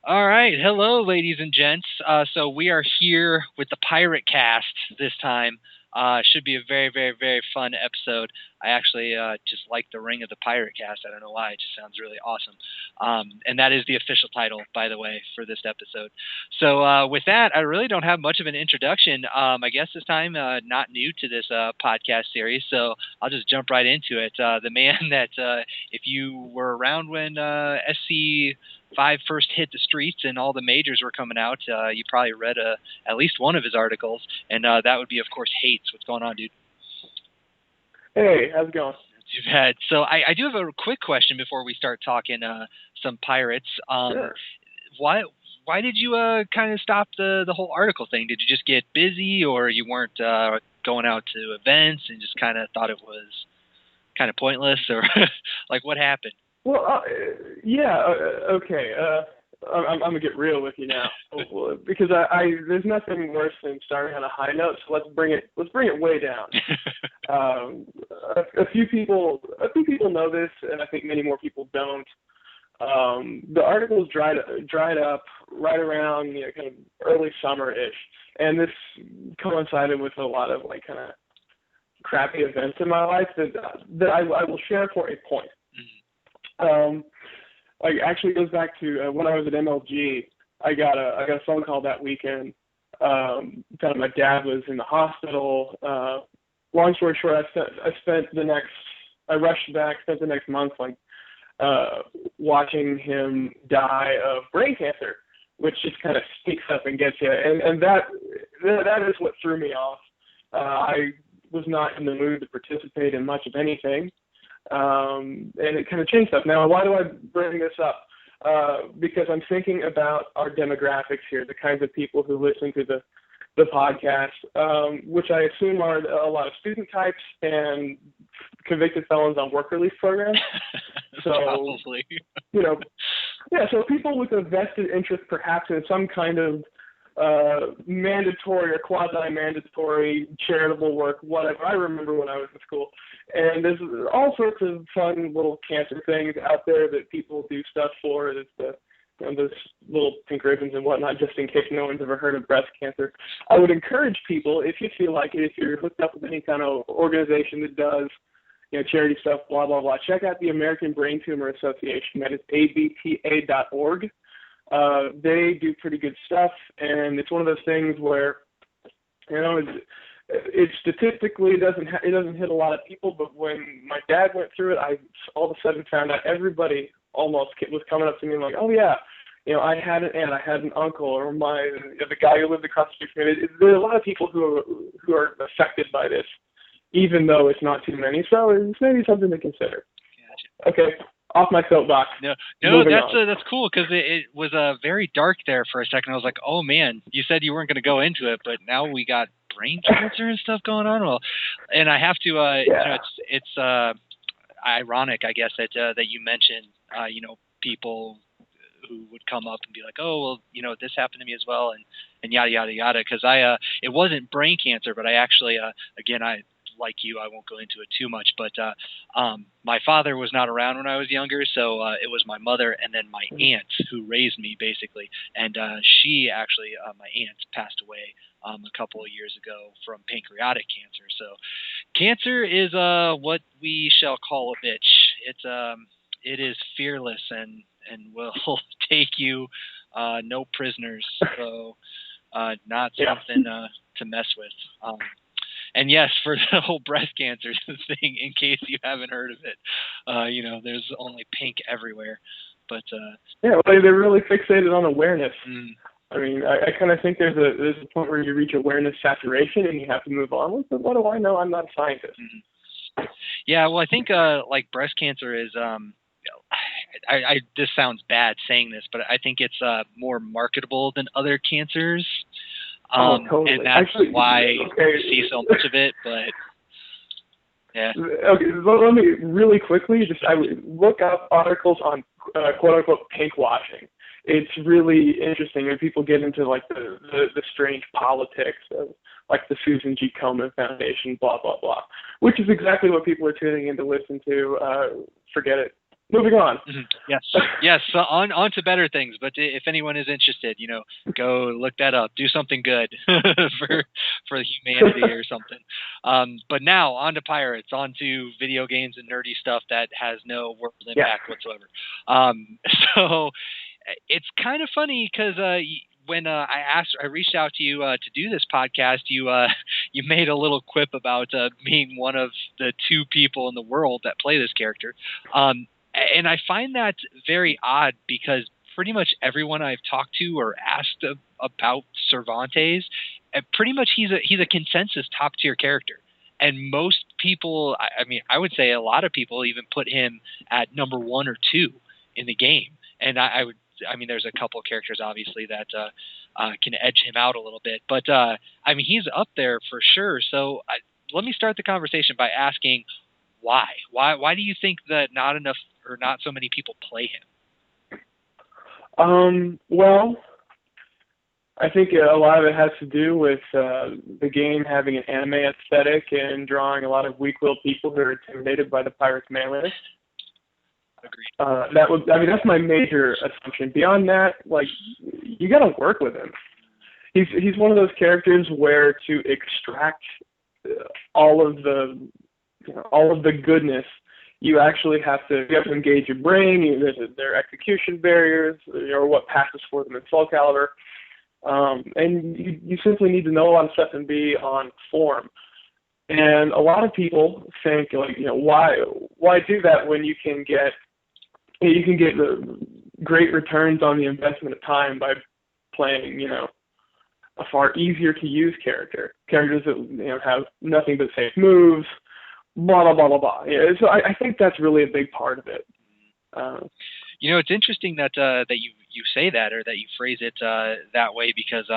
All right. Hello, ladies and gents. So we are here with the Pirate Cast this time. Should be a very, very, very fun episode. I actually just like the ring of the Pirate Cast. I don't know why. It just sounds really awesome. And that is the official title, by the way, for this episode. So with that, I really don't have much of an introduction. I guess this time not new to this podcast series, so I'll just jump right into it. The man that, if you were around when SC5 first hit the streets and all the majors were coming out, you probably read at least one of his articles, and that would be, of course, Hates. What's going on, dude? Hey, how's it going? Not too bad. So I do have a quick question before we start talking some pirates. Sure. Why did you kind of stop the whole article thing? Did you just get busy, or you weren't going out to events and just kind of thought it was kind of pointless, or like what happened? Well, okay. I'm gonna get real with you now, because I there's nothing worse than starting on a high note. So let's bring it way down. A few people know this, and I think many more people don't. The articles dried up right around kind of early summer-ish, and this coincided with a lot of like kind of crappy events in my life that I will share for a point. Like actually goes back to when I was at MLG. I got a phone call that weekend. Telling my dad was in the hospital. Long story short, I rushed back. Spent the next month watching him die of brain cancer, which just kind of sneaks up and gets you. And that is what threw me off. I was not in the mood to participate in much of anything. And it kind of changed stuff. Now, why do I bring this up? Because I'm thinking about our demographics here, the kinds of people who listen to the podcast, which I assume are a lot of student types and convicted felons on work release programs. So, probably. So people with a vested interest perhaps in some kind of mandatory or quasi-mandatory charitable work, whatever. I remember when I was in school. And there's all sorts of fun little cancer things out there that people do stuff for. There's those little pink ribbons and whatnot, just in case no one's ever heard of breast cancer. I would encourage people, if you feel like it, if you're hooked up with any kind of organization that does charity stuff, blah, blah, blah, check out the American Brain Tumor Association. That is abta.org. They do pretty good stuff, and it's one of those things where, it statistically doesn't hit a lot of people, but when my dad went through it, I all of a sudden found out everybody almost was coming up to me and like, oh yeah, I had an aunt, I had an uncle, or the guy who lived across the street from me. There are a lot of people who are affected by this, even though it's not too many. So it's maybe something to consider. Gotcha. Okay. Off my soapbox. No, that's cool, because it was very dark there for a second. I was like, oh man, you said you weren't going to go into it, but now we got brain cancer and stuff going on. Well, and I have to, it's ironic, I guess, that you mentioned, people who would come up and be like, oh, well, this happened to me as well, and yada yada yada. Because it wasn't brain cancer, but I actually, again, like you, I won't go into it too much, but my father was not around when I was younger, so it was my mother and then my aunt who raised me, basically. And she actually, my aunt, passed away a couple of years ago from pancreatic cancer. So cancer is what we shall call a bitch. It is fearless and will take you, no prisoners. So not something to mess with. And yes, for the whole breast cancer thing, in case you haven't heard of it, there's only pink everywhere. But well, they're really fixated on awareness. I mean, I kind of think there's a point where you reach awareness saturation and you have to move on. But what do I know? I'm not a scientist. Yeah, well, I think like breast cancer is. This sounds bad saying this, but I think it's more marketable than other cancers. Totally. And that's why you see so much of it, but yeah. Okay, let me really quickly I look up articles on quote-unquote pink washing. It's really interesting when people get into like the strange politics of like the Susan G. Komen Foundation, blah, blah, blah, which is exactly what people are tuning in to listen to. Forget it. moving on. Yes, yes. So on to better things. But if anyone is interested, go look that up. Do something good for humanity or something. But now on to pirates, on to video games and nerdy stuff that has no world impact whatsoever. So it's kind of funny because when I reached out to you to do this podcast, you made a little quip about being one of the 2 people in the world that play this character. And I find that very odd because pretty much everyone I've talked to or asked about Cervantes, pretty much he's a consensus top tier character. And most people, I would say a lot of people even put him at number 1 or 2 in the game. And there's a couple of characters obviously that can edge him out a little bit, but he's up there for sure. So let me start the conversation by asking why. Why do you think that not enough or not so many people play him? Well, I think a lot of it has to do with the game having an anime aesthetic and drawing a lot of weak-willed people who are intimidated by the pirate's manliness. Agreed. That's my major assumption. Beyond that, you got to work with him. He's one of those characters where to extract all of the goodness, you actually have to engage your brain. There are execution barriers, or what passes for them in Soul Calibur, and you simply need to know a lot of stuff and be on form. And a lot of people think why do that when you can get the great returns on the investment of time by playing a far easier to use characters that have nothing but safe moves, blah blah blah blah blah. So I think that's really a big part of it. It's interesting that you say that, or that you phrase it that way, because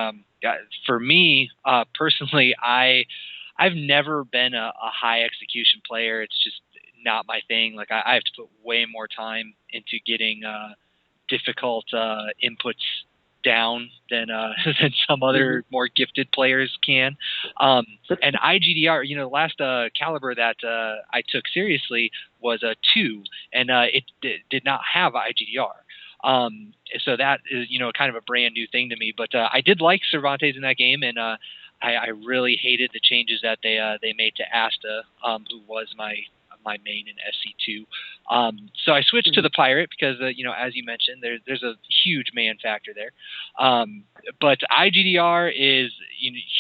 for me personally, I've never been a high execution player. It's just not my thing. I have to put way more time into getting difficult inputs down than some other more gifted players can. And IGDR, last caliber that I took seriously was a 2, and it did not have IGDR. So that is, kind of a brand new thing to me. But I did like Cervantes in that game, and I really hated the changes that they made to Asta, who was my main in SC2. So I switched to the pirate because, as you mentioned, there's a huge man factor there. But IGDR is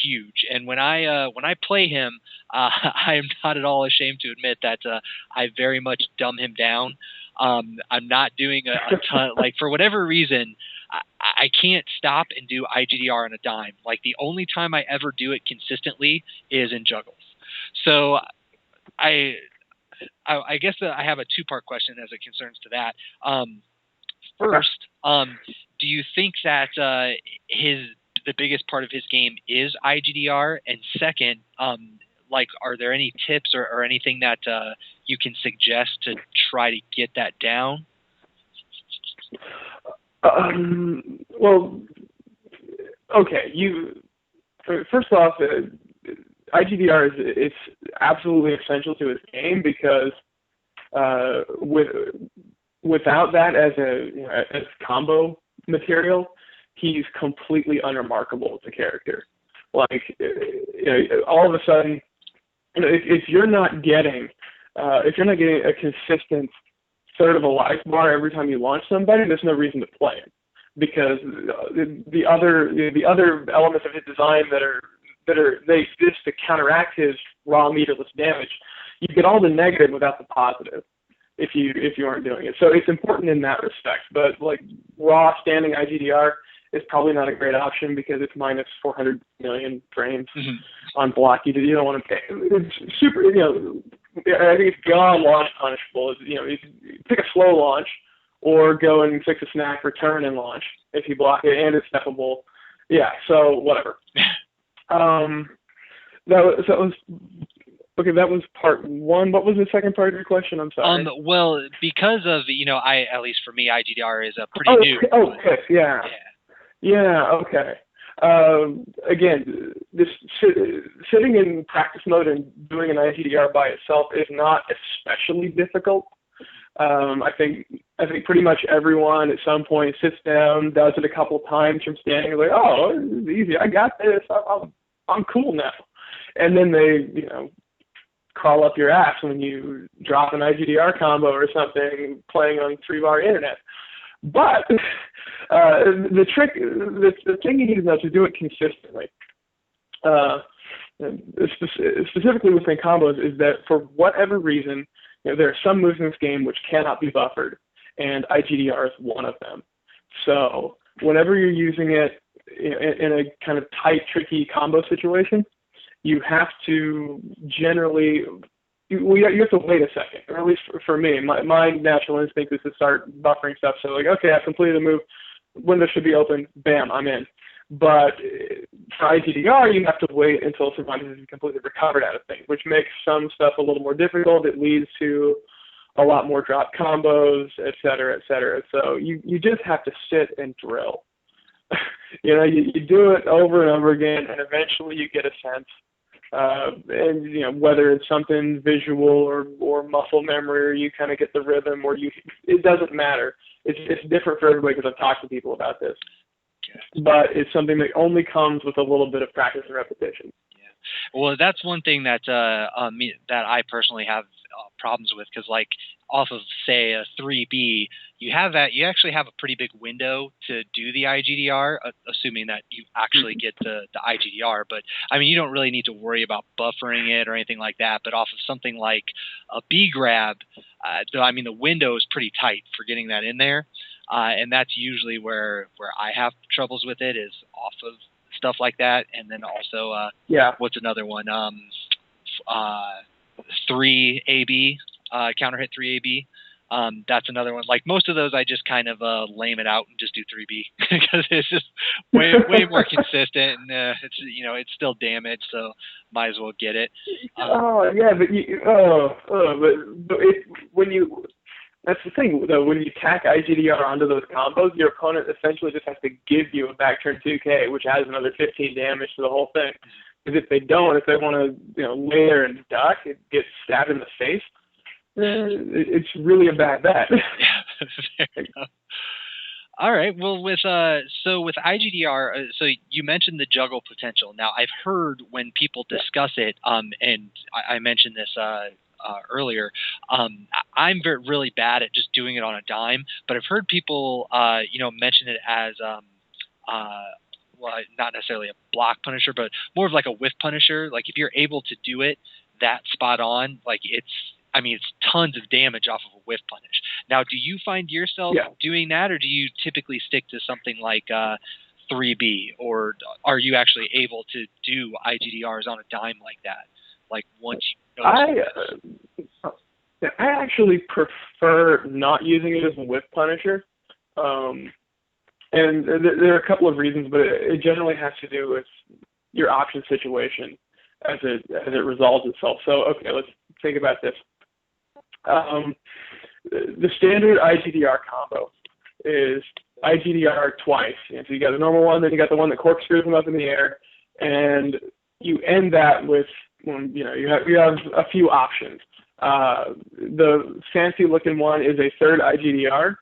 huge, and when I play him, I am not at all ashamed to admit that I very much dumb him down. I'm not doing a ton, for whatever reason, I can't stop and do IGDR on a dime. The only time I ever do it consistently is in juggles. So I guess I have a 2-part question as it concerns to that. First, do you think that the biggest part of his game is IGDR? And second, are there any tips or anything that you can suggest to try to get that down? Well, okay. First off, IGDR is absolutely essential to his game because without that as combo material, he's completely unremarkable as a character. All of a sudden, if you're not getting a consistent third of a life bar every time you launch somebody, there's no reason to play him, because the other elements of his design they exist to counteract his raw meterless damage. You get all the negative without the positive if you aren't doing it. So it's important in that respect. But raw standing IGDR is probably not a great option because it's minus 400 million frames on block. You don't want to pay. It's super. I think it's beyond launch punishable. You pick a slow launch, or go and fix a snack, return and launch if you block it, and it's steppable. Yeah. So whatever. That was part 1. What was the second part of your question? I'm sorry. Well, because of at least for me, IGDR is a pretty new. Oh, okay. Yeah. Okay. Again, this sitting in practice mode and doing an IGDR by itself is not especially difficult. I think pretty much everyone at some point sits down, does it a couple times from standing, like, oh, this is easy, I got this, I'm cool now. And then they, crawl up your ass when you drop an IGDR combo or something playing on 3-bar internet. But the thing you need to know is to do it consistently. Specifically within combos is that for whatever reason, there are some moves in this game which cannot be buffered, and IGDR is one of them. So whenever you're using it in a kind of tight, tricky combo situation, you have to generally, you have to wait a second, or at least for me. My natural instinct is to start buffering stuff. So like, okay, I've completed the move, window should be open, bam, I'm in. But for IGDR, you have to wait until Cervantes is completely recovered out of things, which makes some stuff a little more difficult. It leads to a lot more drop combos, et cetera, et cetera. So you just have to sit and drill. You do it over and over again, and eventually you get a sense. And whether it's something visual or muscle memory, or you kind of get the rhythm, or it doesn't matter. It's different for everybody, because I've talked to people about this. But it's something that only comes with a little bit of practice and repetition. Yeah. Well, that's one thing that that I personally have problems with, because like off of say a 3B, you actually have a pretty big window to do the IGDR, assuming that you actually get the IGDR. But I mean, you don't really need to worry about buffering it or anything like that. But off of something like a B grab, the window is pretty tight for getting that in there. And that's usually where I have troubles with it, is off of stuff like that. And then also, what's another one? 3AB, counter hit 3AB. That's another one. Like most of those, I just kind of lame it out and just do 3B because it's just way more consistent, and it's still damage, so might as well get it. That's the thing, though. When you tack IGDR onto those combos, your opponent essentially just has to give you a back turn 2K, which adds another 15 damage to the whole thing. Because if they want to, lay there and duck, it gets stabbed in the face. It's really a bad bet. Yeah, fair enough. All right. Well, with IGDR, so you mentioned the juggle potential. Now, I've heard when people discuss it, and I mentioned this earlier, I'm really bad at just doing it on a dime, but I've heard people, mention it as, not necessarily a block punisher, but more of like a whiff punisher. Like if you're able to do it that spot on, like it's tons of damage off of a whiff punish. Now, do you find yourself doing that, or do you typically stick to something like 3B, or are you actually able to do IGDRs on a dime like that? Like once you know I actually prefer not using it as a whiff punisher. And there are a couple of reasons, but it generally has to do with your option situation as it resolves itself. So, okay, let's think about this. The standard IGDR combo is IGDR twice. So you got the normal one, then you got the one that corkscrews them up in the air, and you end that with, you have a few options. The fancy looking one is a third IGDR.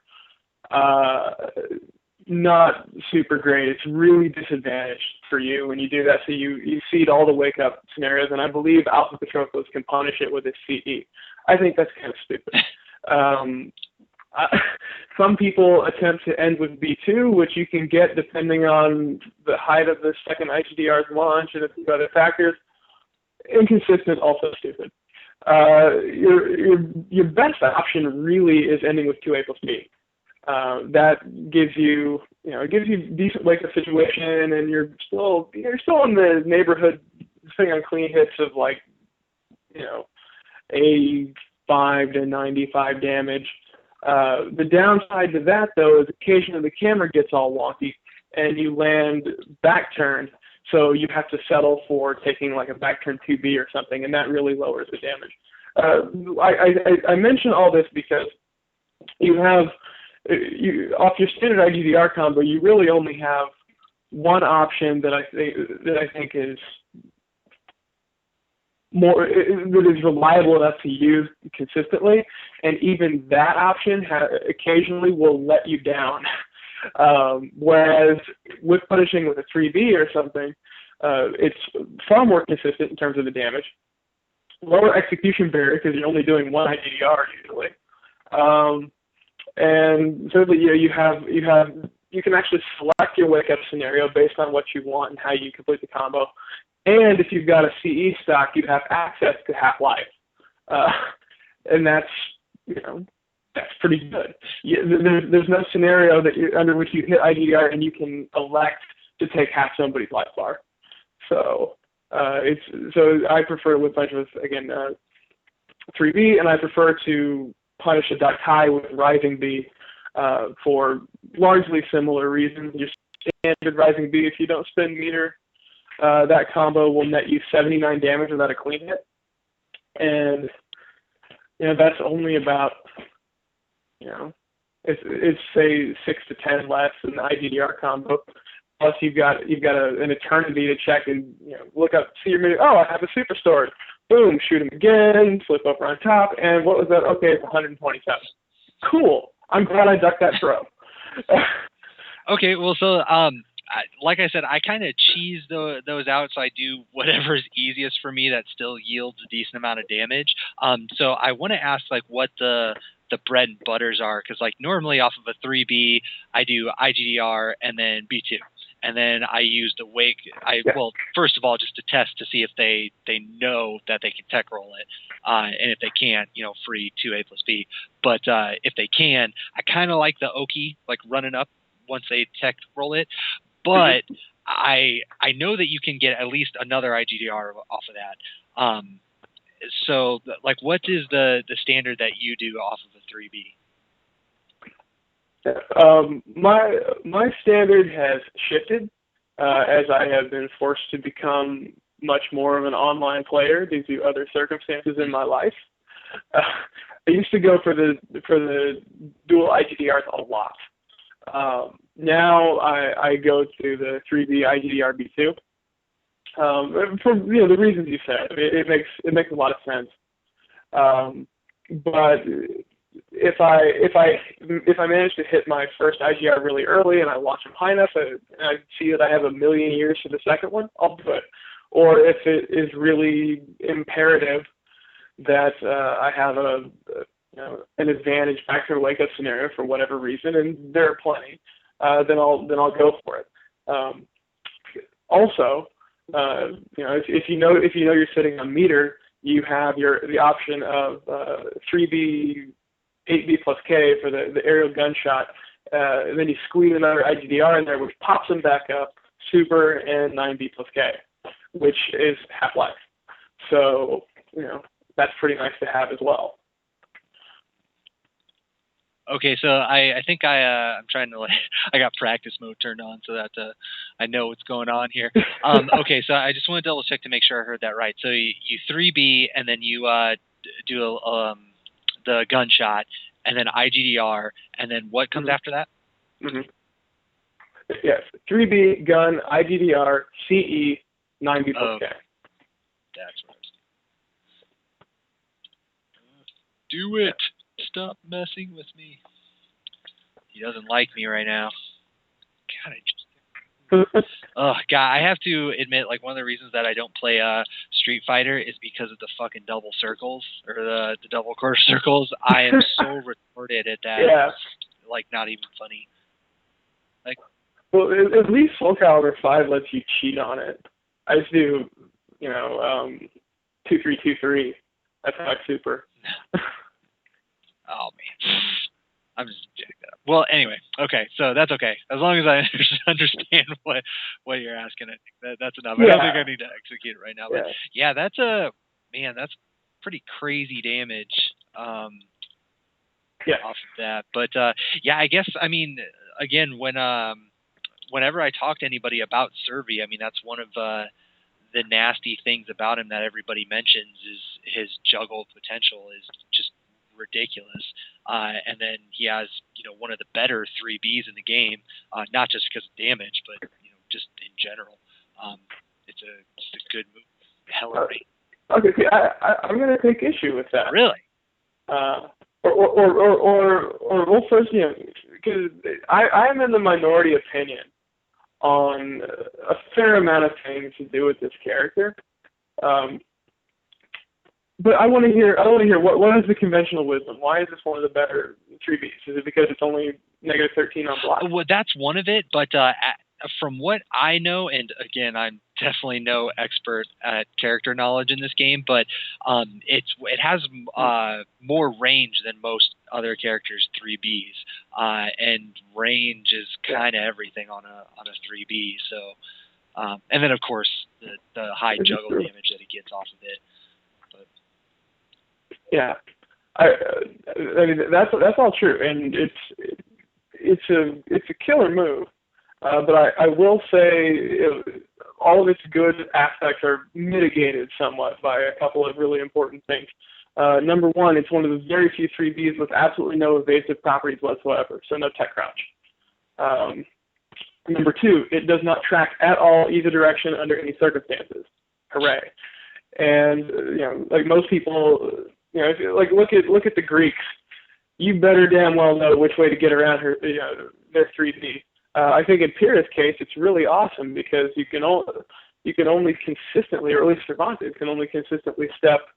Not super great. It's really disadvantaged for you when you do that. So you seed all the wake up scenarios, and I believe Alpha Patroclus can punish it with his CE. I think that's kind of stupid. Some people attempt to end with B2, which you can get depending on the height of the second IGDR's launch and a few other factors. Inconsistent, also stupid. Your best option really is ending with 2A plus B. That gives you, decent wake-up situation, and you're still in the neighborhood, depending on clean hits of like, 85 to 95 damage. The downside to that, though, is occasionally the camera gets all wonky, and you land back turned, so you have to settle for taking like a back turn 2B or something, and that really lowers the damage. I mention all this because you have, off your standard IGDR combo, you really only have one option that I think is that is reliable enough to use consistently, and even that option occasionally will let you down. Whereas with punishing with a 3B or something, it's far more consistent in terms of the damage. Lower execution barrier because you're only doing one IGDR usually, and so that you can actually select your wake up scenario based on what you want and how you complete the combo. And if you've got a CE stock, you have access to half-life, and that's pretty good. There's no scenario under which you hit IGDR and you can elect to take half somebody's life bar. So I prefer with punch with 3B, and I prefer to punish a duck high with rising B for largely similar reasons. Your standard rising B, if you don't spend meter, that combo will net you 79 damage without a clean hit, and that's only about it's say 6 to 10 less than the IGDR combo. Plus you've got an eternity to check and look up, see your meter. Oh, I have a super stored. Boom, shoot him again, flip over on top, and what was that? Okay, it's 127. Cool. I'm glad I ducked that throw. Okay, well, so like I said, I kind of cheese those out, so I do whatever is easiest for me that still yields a decent amount of damage. So I want to ask what the bread and butters are, because normally off of a 3B, I do IGDR and then B2. And then I use the wake. Well, first of all, just to test to see if they know that they can tech roll it, and if they can't, free 2A plus B. But if they can, I kind of like the Oki, running up once they tech roll it. But I know that you can get at least another IGDR off of that. So what is the standard that you do off of a 3B? My standard has shifted as I have been forced to become much more of an online player due to other circumstances in my life. I used to go for the dual IGDRs a lot. Now I go to the 3B IGDR B2 for the reasons you said. It makes a lot of sense. But if I manage to hit my first IGR really early and I launch them high enough and I see that I have a million years for the second one, I'll do it. Or if it is really imperative that I have an advantage back to a wake up scenario for whatever reason, and there are plenty, then I'll go for it. Also, if you know you're sitting on meter, you have the option of 3B 8B plus K for the aerial gunshot, and then you squeeze another IGDR in there, which pops them back up, super, and 9B plus K, which is half-life. So, that's pretty nice to have as well. Okay, so I think I'm trying to I got practice mode turned on so that I know what's going on here. Okay, so I just want to double check to make sure I heard that right. So you 3B and then you do the gunshot and then IGDR and then what comes after that? Mm-hmm. Yes, 3B gun IGDR CE 9B plus K. That's what I was doing. Do it. Stop messing with me. He doesn't like me right now. God, I have to admit, one of the reasons that I don't play Street Fighter is because of the fucking double circles or the double quarter circles. I am so retarded at that. Yeah. It's, not even funny. Well, at least Soul Calibur 5 lets you cheat on it. I just do, 2-3-2-3. That's my super. Oh man, I'm just jacked up. Well, anyway, okay, so that's okay as long as I understand what you're asking. I think that's enough. Yeah. I don't think I need to execute it right now. But yeah, that's pretty crazy damage. Off of that. But I guess again whenever I talk to anybody about Cervi, that's one of the nasty things about him that everybody mentions is his juggle potential is just ridiculous, and then he has one of the better 3Bs in the game, not just because of damage, but just in general. It's a good move. Hell right. Okay, see, I'm going to take issue with that. Really? Or well, first, because I am in the minority opinion on a fair amount of things to do with this character. But I want to hear what is the conventional wisdom? Why is this one of the better 3Bs? Is it because it's only -13 on block? Well, that's one of it, but from what I know, and again, I'm definitely no expert at character knowledge in this game, but it has more range than most other characters' 3Bs, and range is kind of everything on a 3B. So, and then of course the high juggle damage that it gets off of it. But yeah, I mean that's all true, and it's a killer move. But I will say all of its good aspects are mitigated somewhat by a couple of really important things. Number one, it's one of the very few 3Bs with absolutely no evasive properties whatsoever, so no tech crouch. Number two, it does not track at all either direction under any circumstances. Hooray! And like most people, if you, like look at the Greeks, you better damn well know which way to get around their 3B. I think in Pyrrha's case, it's really awesome because you can only consistently, or at least Cervantes can only consistently step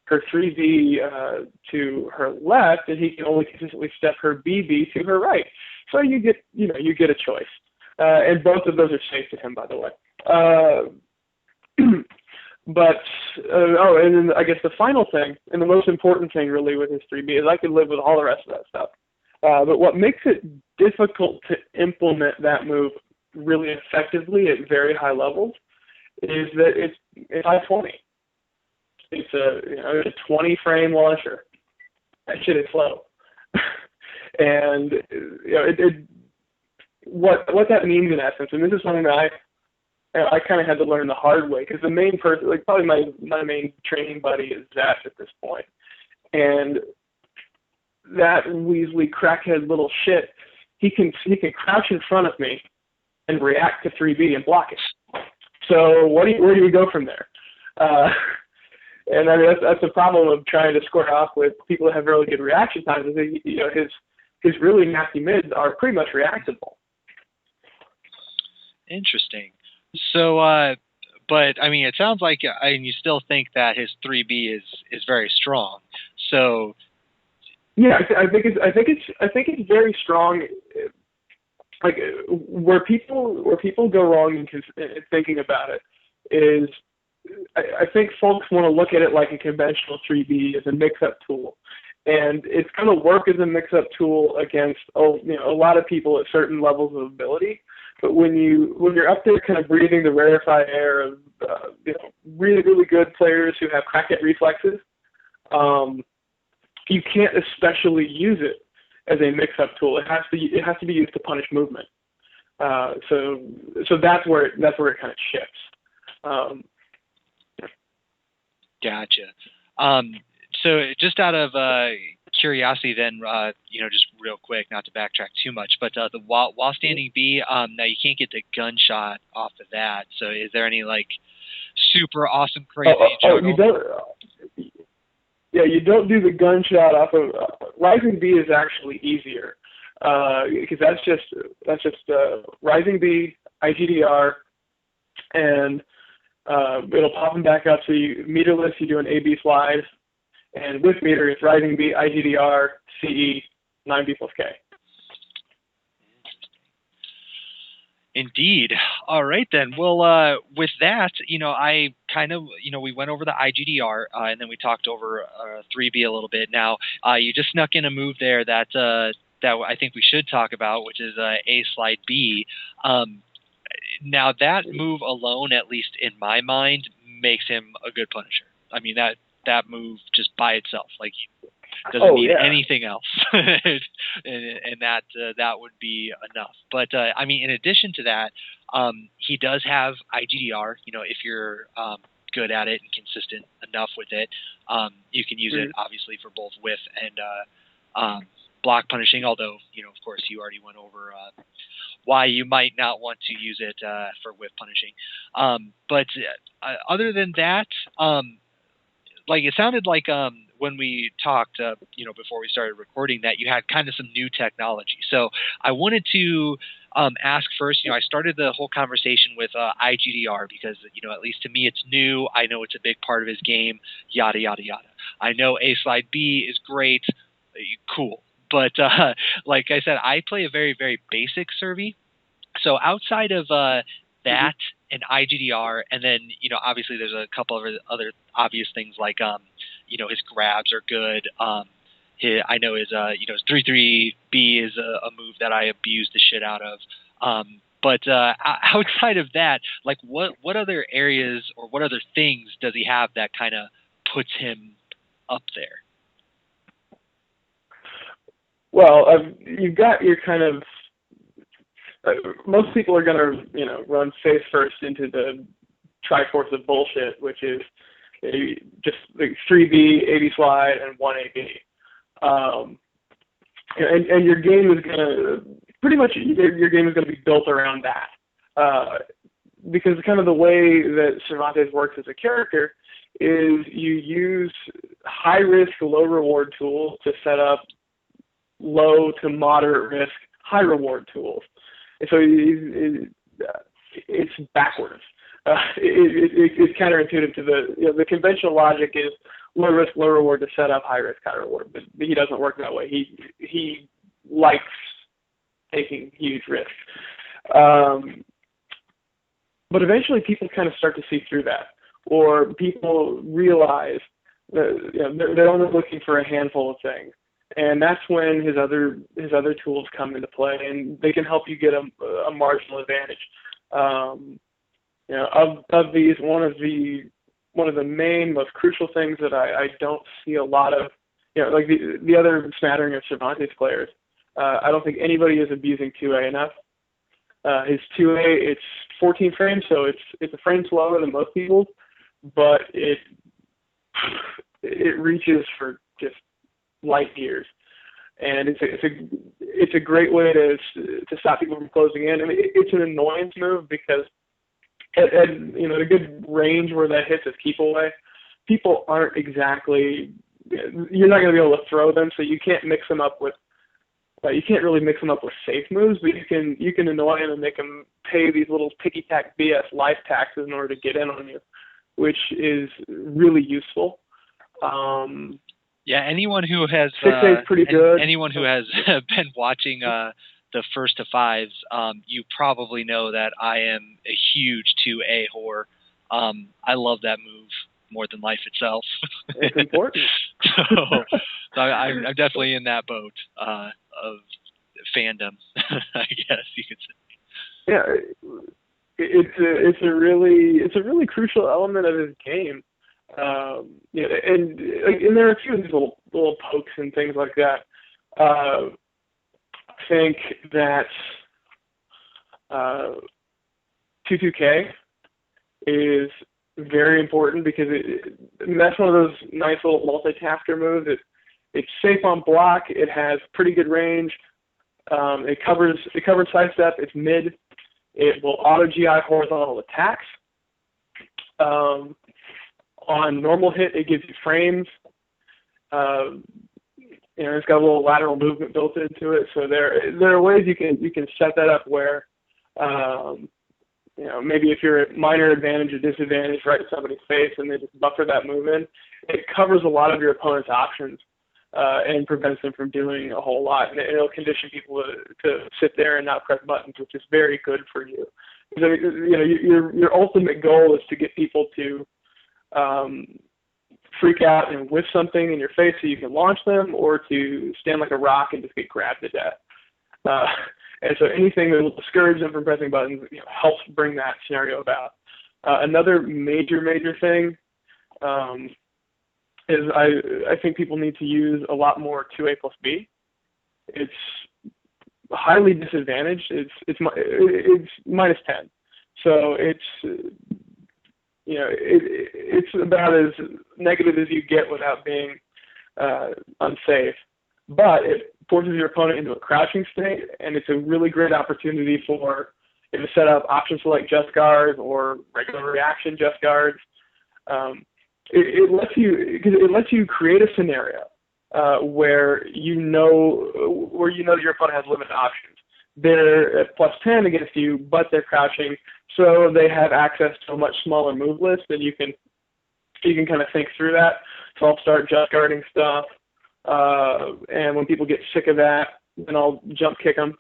her 3B to her left, and he can only consistently step her BB to her right. So you get a choice, and both of those are safe to him, by the way. And then I guess the final thing, and the most important thing really with his 3B is I could live with all the rest of that stuff. But what makes it difficult to implement that move really effectively at very high levels is that it's high 20. It's a 20 frame launcher. That shit is slow. And what that means in essence, and this is something that I kind of had to learn the hard way, because the main person, like probably my main training buddy is Zach at this point, and that Weasley crackhead little shit, he can crouch in front of me and react to 3B and block it. So where do we go from there? And I mean that's the problem of trying to square off with people that have really good reaction times. Is that, his really nasty mids are pretty much reactable. interesting. So, but I mean, it sounds like you still think that his 3B is very strong. So. Yeah, I think it's very strong. Like where people go wrong in thinking about it is, I think folks want to look at it like a conventional 3B as a mix-up tool, and it's going to work as a mix-up tool against a lot of people at certain levels of ability. But when you're up there kind of breathing the rarefied air of really really good players who have crackhead reflexes, you can't especially use it as a mix-up tool. It has to be used to punish movement. So that's where it kind of shifts. Gotcha. So just out of curiosity, then, just real quick, not to backtrack too much, but the while standing B, now you can't get the gunshot off of that. So is there any like super awesome crazy juggle? You don't. Yeah, you don't do the gunshot off of Rising B is actually easier because that's just Rising B, IGDR, and it'll pop them back up. So you meterless, you do an AB slide, and with meter it's Rising B, IGDR, CE, 9B plus K. Indeed. All right, then. Well, with that, I kind of, we went over the IGDR, and then we talked over 3B a little bit. Now, you just snuck in a move there that I think we should talk about, which is A slide B. Now, that move alone, at least in my mind, makes him a good Punisher. I mean, that move just by itself, like, doesn't need anything else, and that would be enough. But I mean, in addition to that, he does have IGDR. If you're good at it and consistent enough with it, you can use it obviously for both whiff and block punishing. Although of course, you already went over why you might not want to use it for whiff punishing. But other than that, like it sounded like when we talked, before we started recording, that you had kind of some new technology. So I wanted to ask first. I started the whole conversation with IGDR because at least to me it's new. I know it's a big part of his game. Yada yada yada. I know A slide B is great, cool. But like I said, I play a very very basic Cervi. So outside of that and IGDR, and then obviously there's a couple of other obvious things like his grabs are good. I know his his 3-3-B is a move that I abuse the shit out of. But outside of that, like what other areas or what other things does he have that kind of puts him up there? Well, you've got your kind of most people are going to run face first into the triforce of bullshit, which is just like 3B, 80 slide, and 1AB. And your game is going to pretty much your game is going to be built around that, because kind of the way that Cervantes works as a character is you use high risk, low reward tools to set up low to moderate risk, high reward tools. And so it's backwards. It's counterintuitive to the conventional logic is low risk, low reward to set up high risk, high reward. But he doesn't work that way. He likes taking huge risks. But eventually people kind of start to see through that, or people realize that they're only looking for a handful of things. And that's when his other tools come into play, and they can help you get a marginal advantage. Of these, one of the main, most crucial things that I don't see a lot of, like the other smattering of Cervantes players, I don't think anybody is abusing 2A enough. His 2A, it's 14 frames, so it's a frame slower than most people's, but it reaches for just light years, and it's a great way to stop people from closing in. I mean, it's an annoyance move because at a good range where that hits is keep away, people aren't exactly, you're not going to be able to throw them, so you can't mix them up with you can't really mix them up with safe moves, but you can annoy them and make them pay these little ticky-tack BS life taxes in order to get in on you, which is really useful. Yeah, anyone who has 6A is pretty good. Anyone who has been watching the first to fives, you probably know that I am a huge 2A whore. I love that move more than life itself. It's important. so I'm definitely in that boat of fandom, I guess you could say. Yeah, it's a really crucial element of his game. And there are a few of these little pokes and things like that. I think that 2-2K is very important because that's one of those nice little multitasker moves. It's safe on block. It has pretty good range. It covers sidestep. It's mid. It will auto GI horizontal attacks. On normal hit, it gives you frames. It's got a little lateral movement built into it. So there are ways you can set that up where, maybe if you're at minor advantage or disadvantage right in somebody's face and they just buffer that movement, it covers a lot of your opponent's options and prevents them from doing a whole lot. And it'll condition people to sit there and not press buttons, which is very good for you. Because, your ultimate goal is to get people to freak out and whiff something in your face so you can launch them, or to stand like a rock and just get grabbed to death. And so anything that will discourage them from pressing buttons, helps bring that scenario about. Another major thing is I think people need to use a lot more 2A plus B. It's highly disadvantaged. It's minus 10, so it's it's about as negative as you get without being unsafe. But it forces your opponent into a crouching state, and it's a really great opportunity for you to set up option select just guards or regular reaction just guards. it lets you create a scenario where you know that your opponent has limited options. They're at +10 against you, but they're crouching, so they have access to a much smaller move list, and you can kind of think through that. So I'll start just guarding stuff, and when people get sick of that, then I'll jump kick them,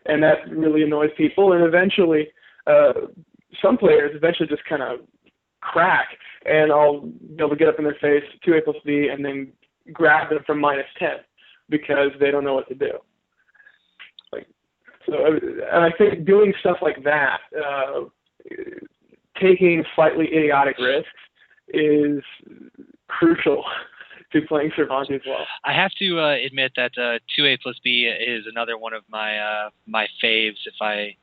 and that really annoys people. And eventually, some players eventually just kind of crack, and I'll be able to get up in their face, 2A+B, and then grab them from -10 because they don't know what to do. And I think doing stuff like that, taking slightly idiotic risks, is crucial to playing Cervantes well. I have to admit that 2A+B is another one of my my faves if I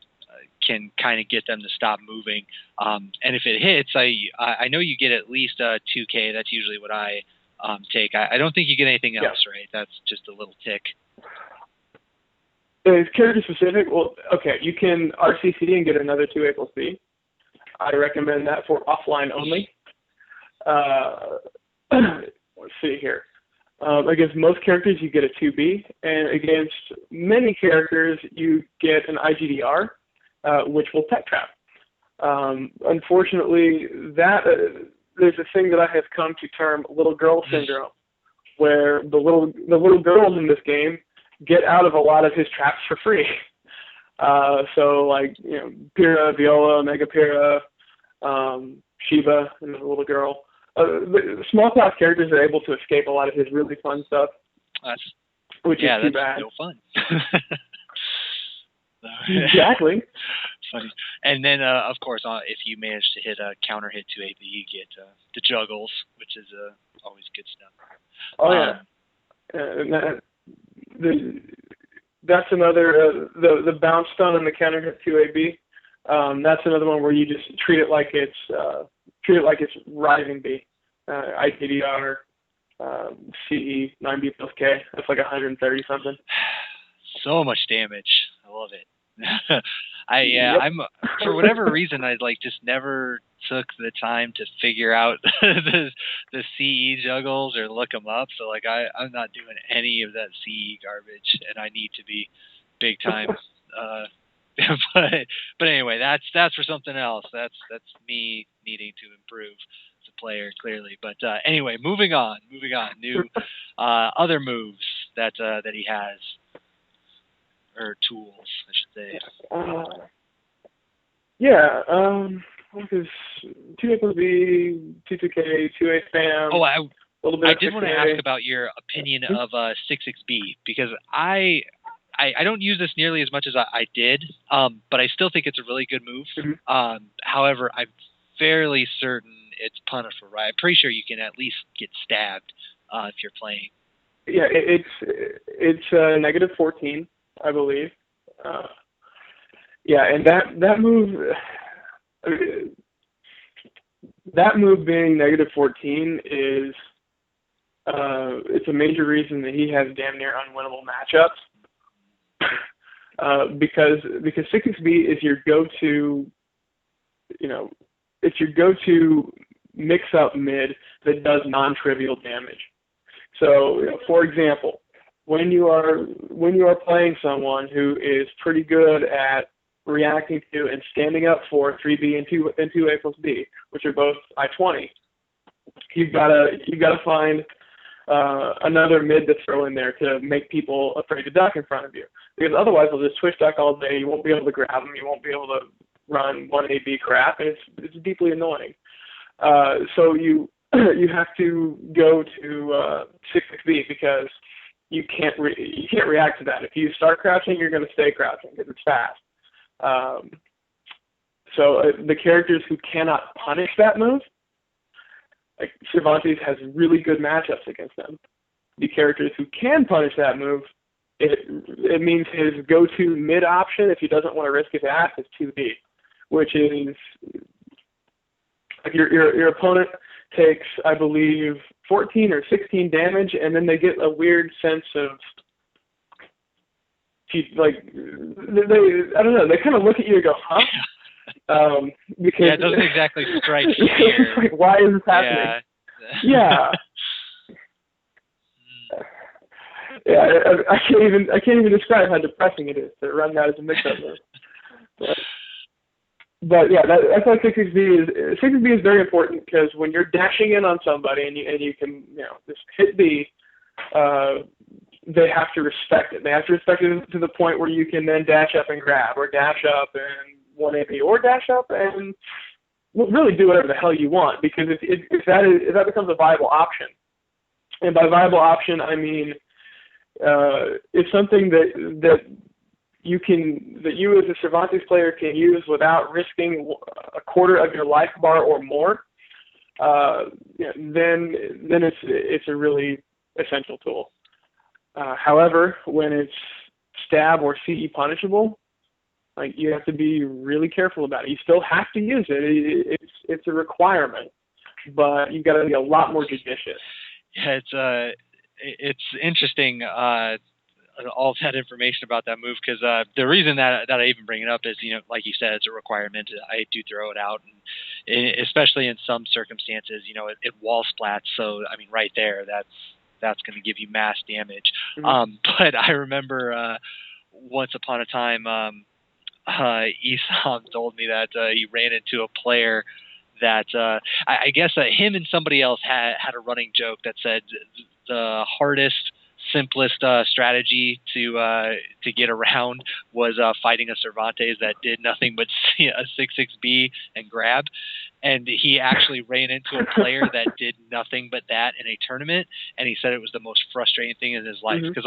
can kind of get them to stop moving. And if it hits, I know you get at least 2K. That's usually what I take. I don't think you get anything else, right? That's just a little tick. It's character specific. Well, okay, you can RCC and get another 2A+B. I recommend that for offline only. Let's see here. Against most characters, you get a 2B, and against many characters, you get an IGDR, which will tech trap. Unfortunately, there's a thing that I have come to term little girl syndrome, where the little girls in this game get out of a lot of his traps for free. So like, Pyrrha, Viola, Mega Pyrrha, Shiva, and the little girl. The small class characters are able to escape a lot of his really fun stuff, which is too bad. No fun. Exactly. Funny. And then, of course, if you manage to hit a counter hit to AB, you get the juggles, which is always good stuff. Oh yeah. That's another the bounce stun and the counter hit 2AB. That's another one where you just treat it like it's rising B, IGDR, CE 9B+K. That's like 130 something. So much damage. I love it. I'm for whatever reason I just never took the time to figure out the CE juggles or look them up. So I'm not doing any of that CE garbage, and I need to be big time. But anyway, that's for something else. That's me needing to improve as a player, clearly. But anyway, moving on. New other moves that he has. Or tools, I should say. Because 2A+B, 2K, 2A spam. Oh, I did want to ask about your opinion of 6B, because I don't use this nearly as much as I did, but I still think it's a really good move. Mm-hmm. However, I'm fairly certain it's punishable, right? I'm pretty sure you can at least get stabbed if you're playing. Yeah, it's -14. I believe. And that move being -14 is it's a major reason that he has damn near unwinnable matchups. Because 6B is your go-to, it's your go-to mix-up mid that does non-trivial damage. So, for example, when you are playing someone who is pretty good at reacting to and standing up for 3B and 2A+B, which are both I-20, you've got to find another mid to throw in there to make people afraid to duck in front of you, because otherwise they'll just twitch duck all day. You won't be able to grab them. You won't be able to run 1AB crap, and it's deeply annoying. So you have to go to 6B because you can't react to that. If you start crouching, you're going to stay crouching because it's fast. So the characters who cannot punish that move, like Cervantes has really good matchups against them. The characters who can punish that move, it means his go-to mid option, if he doesn't want to risk his ass, is 2B, which is like your opponent takes, I believe, 14 or 16 damage, and then they get a weird sense of, I don't know, they kind of look at you and go, huh? Because it doesn't exactly strike fear. Like, why is this happening? Yeah. I can't even describe how depressing it is to run that as a mix-up move. But yeah, that's why 6xB is very important, because when you're dashing in on somebody and you can just hit B, they have to respect it. They have to respect it to the point where you can then dash up and grab, or dash up and 1AP, or dash up and really do whatever the hell you want, because if that becomes a viable option, and by viable option I mean it's something that you as a Cervantes player can use without risking a quarter of your life bar or more, then it's a really essential tool. However, when it's stab or CE punishable, like, you have to be really careful about it. You still have to use it. It's a requirement, but you've got to be a lot more judicious. Yeah, it's interesting. All that information about that move, because the reason that I even bring it up is, like you said, it's a requirement. I do throw it out, and especially in some circumstances, it wall splats. So I mean, right there, that's going to give you mass damage. Mm-hmm. But I remember once upon a time, Esam told me that he ran into a player that I guess him and somebody else had a running joke that said the hardest, simplest strategy to get around was fighting a Cervantes that did nothing but a 6-6B and grab. And he actually ran into a player that did nothing but that in a tournament, and he said it was the most frustrating thing in his life, because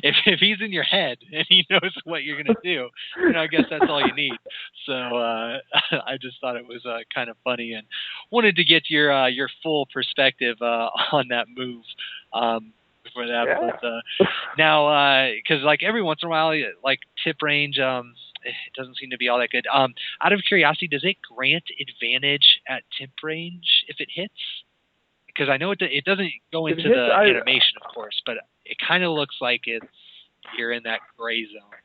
if he's in your head and he knows what you're going to do, I guess that's all you need. So I just thought it was kind of funny, and wanted to get your full perspective on that move. For that, yeah. But now, because like every once in a while, like tip range, it doesn't seem to be all that good. Out of curiosity, does it grant advantage at tip range if it hits? Because I know it doesn't go into the animation, of course, but it kind of looks like you're in that gray zone.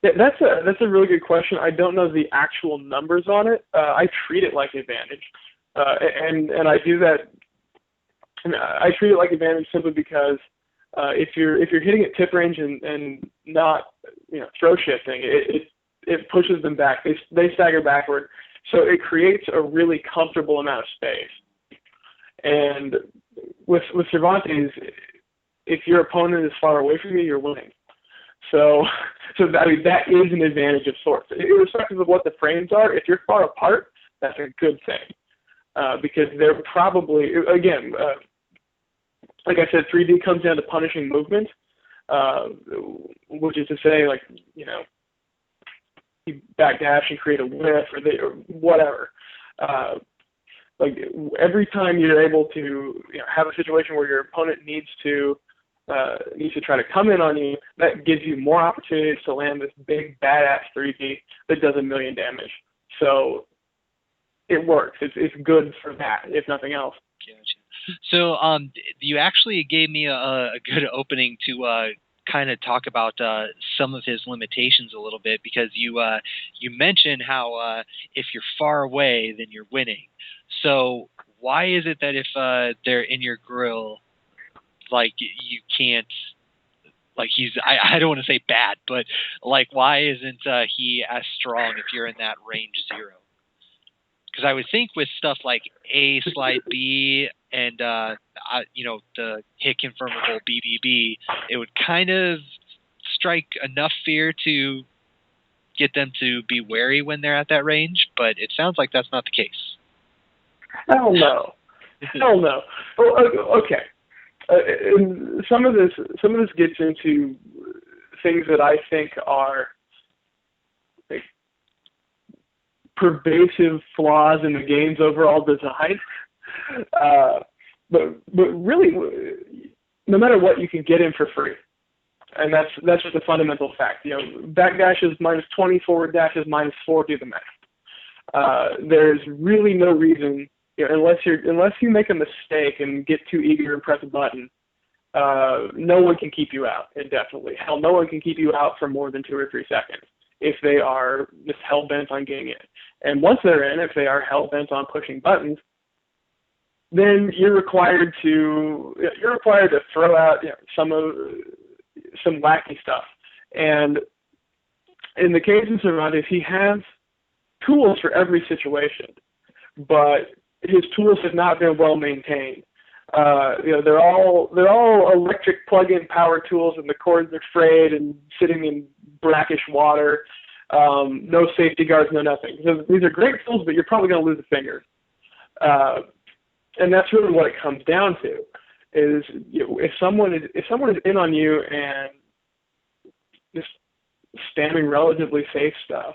Yeah, that's a really good question. I don't know the actual numbers on it. I treat it like advantage, and I do that. And I treat it like advantage simply because if you're hitting at tip range and not throw shifting, it pushes them back. They stagger backward, so it creates a really comfortable amount of space. And with Cervantes, if your opponent is far away from you, you're winning. So I mean, that is an advantage of sorts, irrespective of what the frames are. If you're far apart, that's a good thing, because they're probably, again, like I said, 3D comes down to punishing movement, which is to say, like, you backdash and create a whiff or whatever. Like, every time you're able to have a situation where your opponent needs to try to come in on you, that gives you more opportunities to land this big badass 3D that does 1 million damage. So it works. It's good for that, if nothing else. Gotcha. So you actually gave me a good opening to kind of talk about some of his limitations a little bit, because you mentioned how if you're far away, then you're winning. So why is it that if they're in your grill, like, you can't, like, I don't want to say bad, but like, why isn't he as strong if you're in that range 0? Because I would think with stuff like A slide B and the hit confirmable BBB, it would kind of strike enough fear to get them to be wary when they're at that range. But it sounds like that's not the case. Hell no. Hell no. Well, okay. And some of this gets into things that I think are pervasive flaws in the game's overall design. But really, no matter what, you can get in for free, and that's just a fundamental fact. Back dash is -20, forward dash is -4 to the max. There's really no reason, unless you make a mistake and get too eager and press a button, no one can keep you out indefinitely. Hell, no one can keep you out for more than 2 or 3 seconds. if they are just hell-bent on getting in. And once they're in, if they are hell-bent on pushing buttons, then you're required to throw out some wacky stuff. And in the case of Cervantes, he has tools for every situation, but his tools have not been well maintained. They're all electric plug-in power tools, and the cords are frayed and sitting in brackish water. No safety guards, no nothing. So these are great tools, but you're probably going to lose a finger. And that's really what it comes down to. Is if someone is in on you and just spamming relatively safe stuff,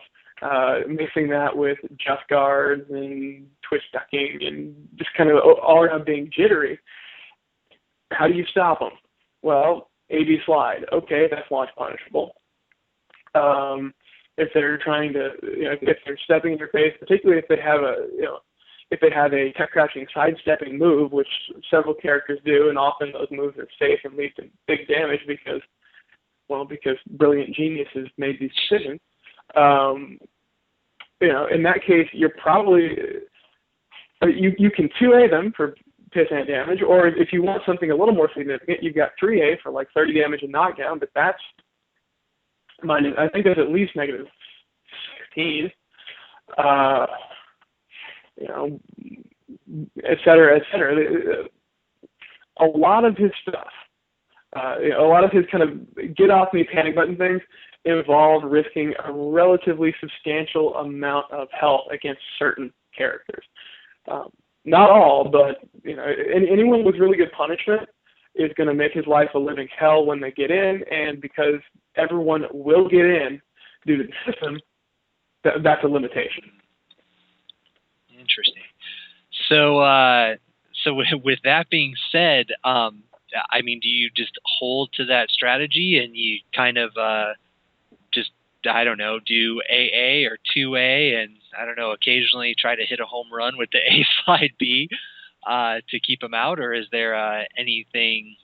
mixing that with just guards and twitch ducking and just kind of all around being jittery, how do you stop them? Well, AB slide. Okay, that's launch punishable. If they're trying to, if they're stepping in your face, particularly if they have a tech crouching sidestepping move, which several characters do, and often those moves are safe and lead to big damage because brilliant geniuses made these decisions. In that case, you're probably you can 2A them for pissant damage, or if you want something a little more significant, you've got 3A for like 30 damage and knockdown, but that's I think that's at least negative 16. Et cetera, et cetera. A lot of his stuff, a lot of his kind of get off me panic button things involve risking a relatively substantial amount of health against certain characters. Not all, but anyone with really good punishment is going to make his life a living hell when they get in, and because everyone will get in due to the system, that's a limitation. Interesting. So with that being said, do you just hold to that strategy and you kind of do AA or 2A and, occasionally try to hit a home run with the A slide B to keep them out? Or is there anything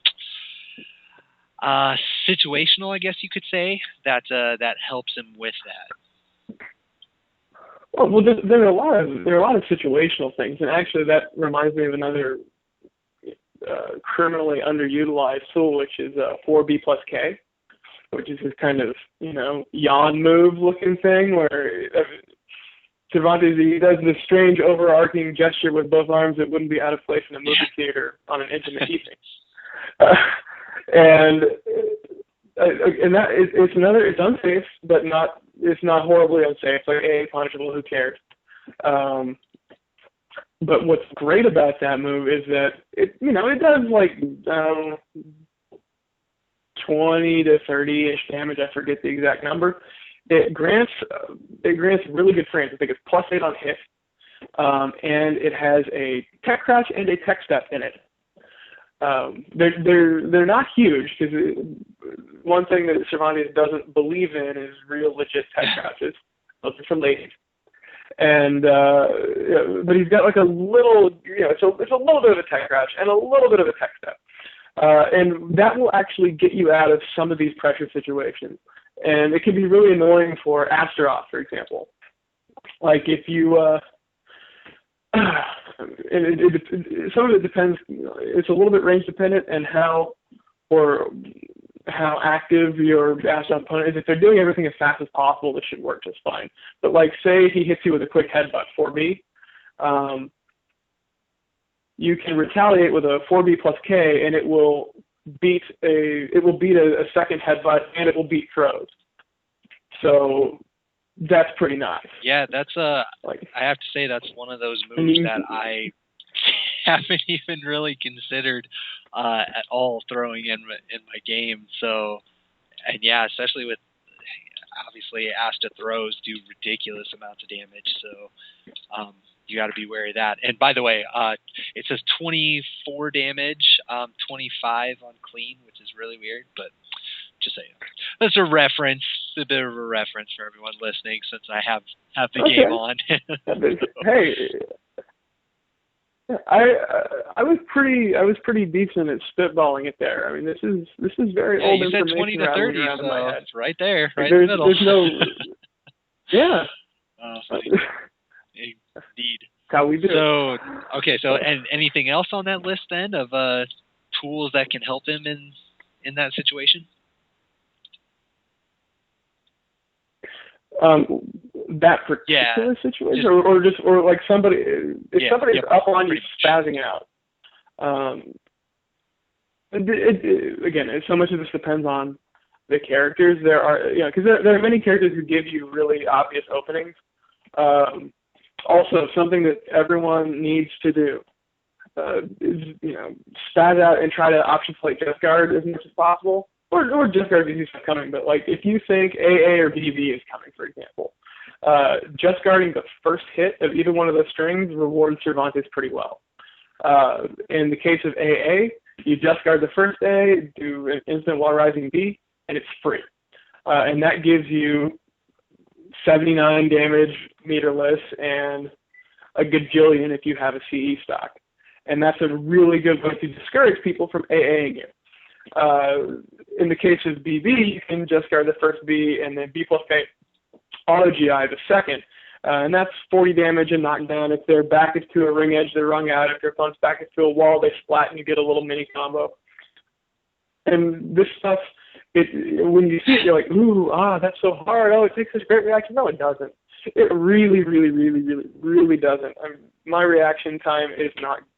situational, I guess you could say, that helps him with that? Well, there are a lot of situational things, and actually that reminds me of another criminally underutilized tool, which is 4B plus K, which is this kind of yawn move looking thing where Cervantes, he does this strange overarching gesture with both arms that wouldn't be out of place in a movie theater on an intimate evening, and that it's unsafe, but it's not horribly unsafe. It's like punishable. Who cares? But what's great about that move is that it does like 20 to 30-ish damage. I forget the exact number. It grants really good frames. I think it's +8 on hit, and it has a tech crouch and a tech step in it. They're not huge, because one thing that Cervantes doesn't believe in is real legit tech crouches. Those are for ladies. And but he's got like a little, it's a little bit of a tech crouch and a little bit of a tech step, and that will actually get you out of some of these pressure situations. And it can be really annoying for Astaroth, for example. Like if you, some of it depends. It's a little bit range dependent, and how active your Astaroth opponent is. If they're doing everything as fast as possible, this should work just fine. But like, say he hits you with a quick headbutt, 4B, you can retaliate with a 4B plus K, and it will beat a second headbutt, and it will beat throws. So that's pretty nice. Yeah, that's I have to say that's one of those moves that I haven't even really considered at all throwing in my game. So, and yeah, especially with, obviously, Asta throws do ridiculous amounts of damage. So you got to be wary of that. And by the way, it says 24 damage, 25 on clean, which is really weird, but just saying. That's a reference, a bit of a reference for everyone listening, since I have the game on. Hey, I was pretty decent at spitballing it there. I mean, this is very old information. You said 20 to 30, so in my head. It's right there, right in the middle. Yeah. Indeed. How we do. So, okay. So, and anything else on that list then of tools that can help him in that situation? That particular situation, or like somebody, if somebody's up on you spazzing out. Again, so much of this depends on the characters. There are, because there are many characters who give you really obvious openings. Also, something that everyone needs to do is, spaz out and try to option play just guard as much as possible, or just guard if you see stuff coming. But like, if you think AA or BB is coming, for example, just guarding the first hit of either one of those strings rewards Cervantes pretty well. In the case of AA, you just guard the first A, do an instant while rising B, and it's free. And that gives you 79 damage meterless and a gajillion if you have a CE stock. And that's a really good way to discourage people from AAing you. In the case of BB, you can just guard the first B and then B plus K auto GI the second. And that's 40 damage and knockdown. If their back is to a ring edge, they're wrung out. If their opponent's back is to a wall, they splat and you get a little mini combo. And this stuff, when you see it, you're like, ooh, that's so hard. Oh, it takes such great reaction. No, it doesn't. It really, really, really, really, really doesn't. My reaction time is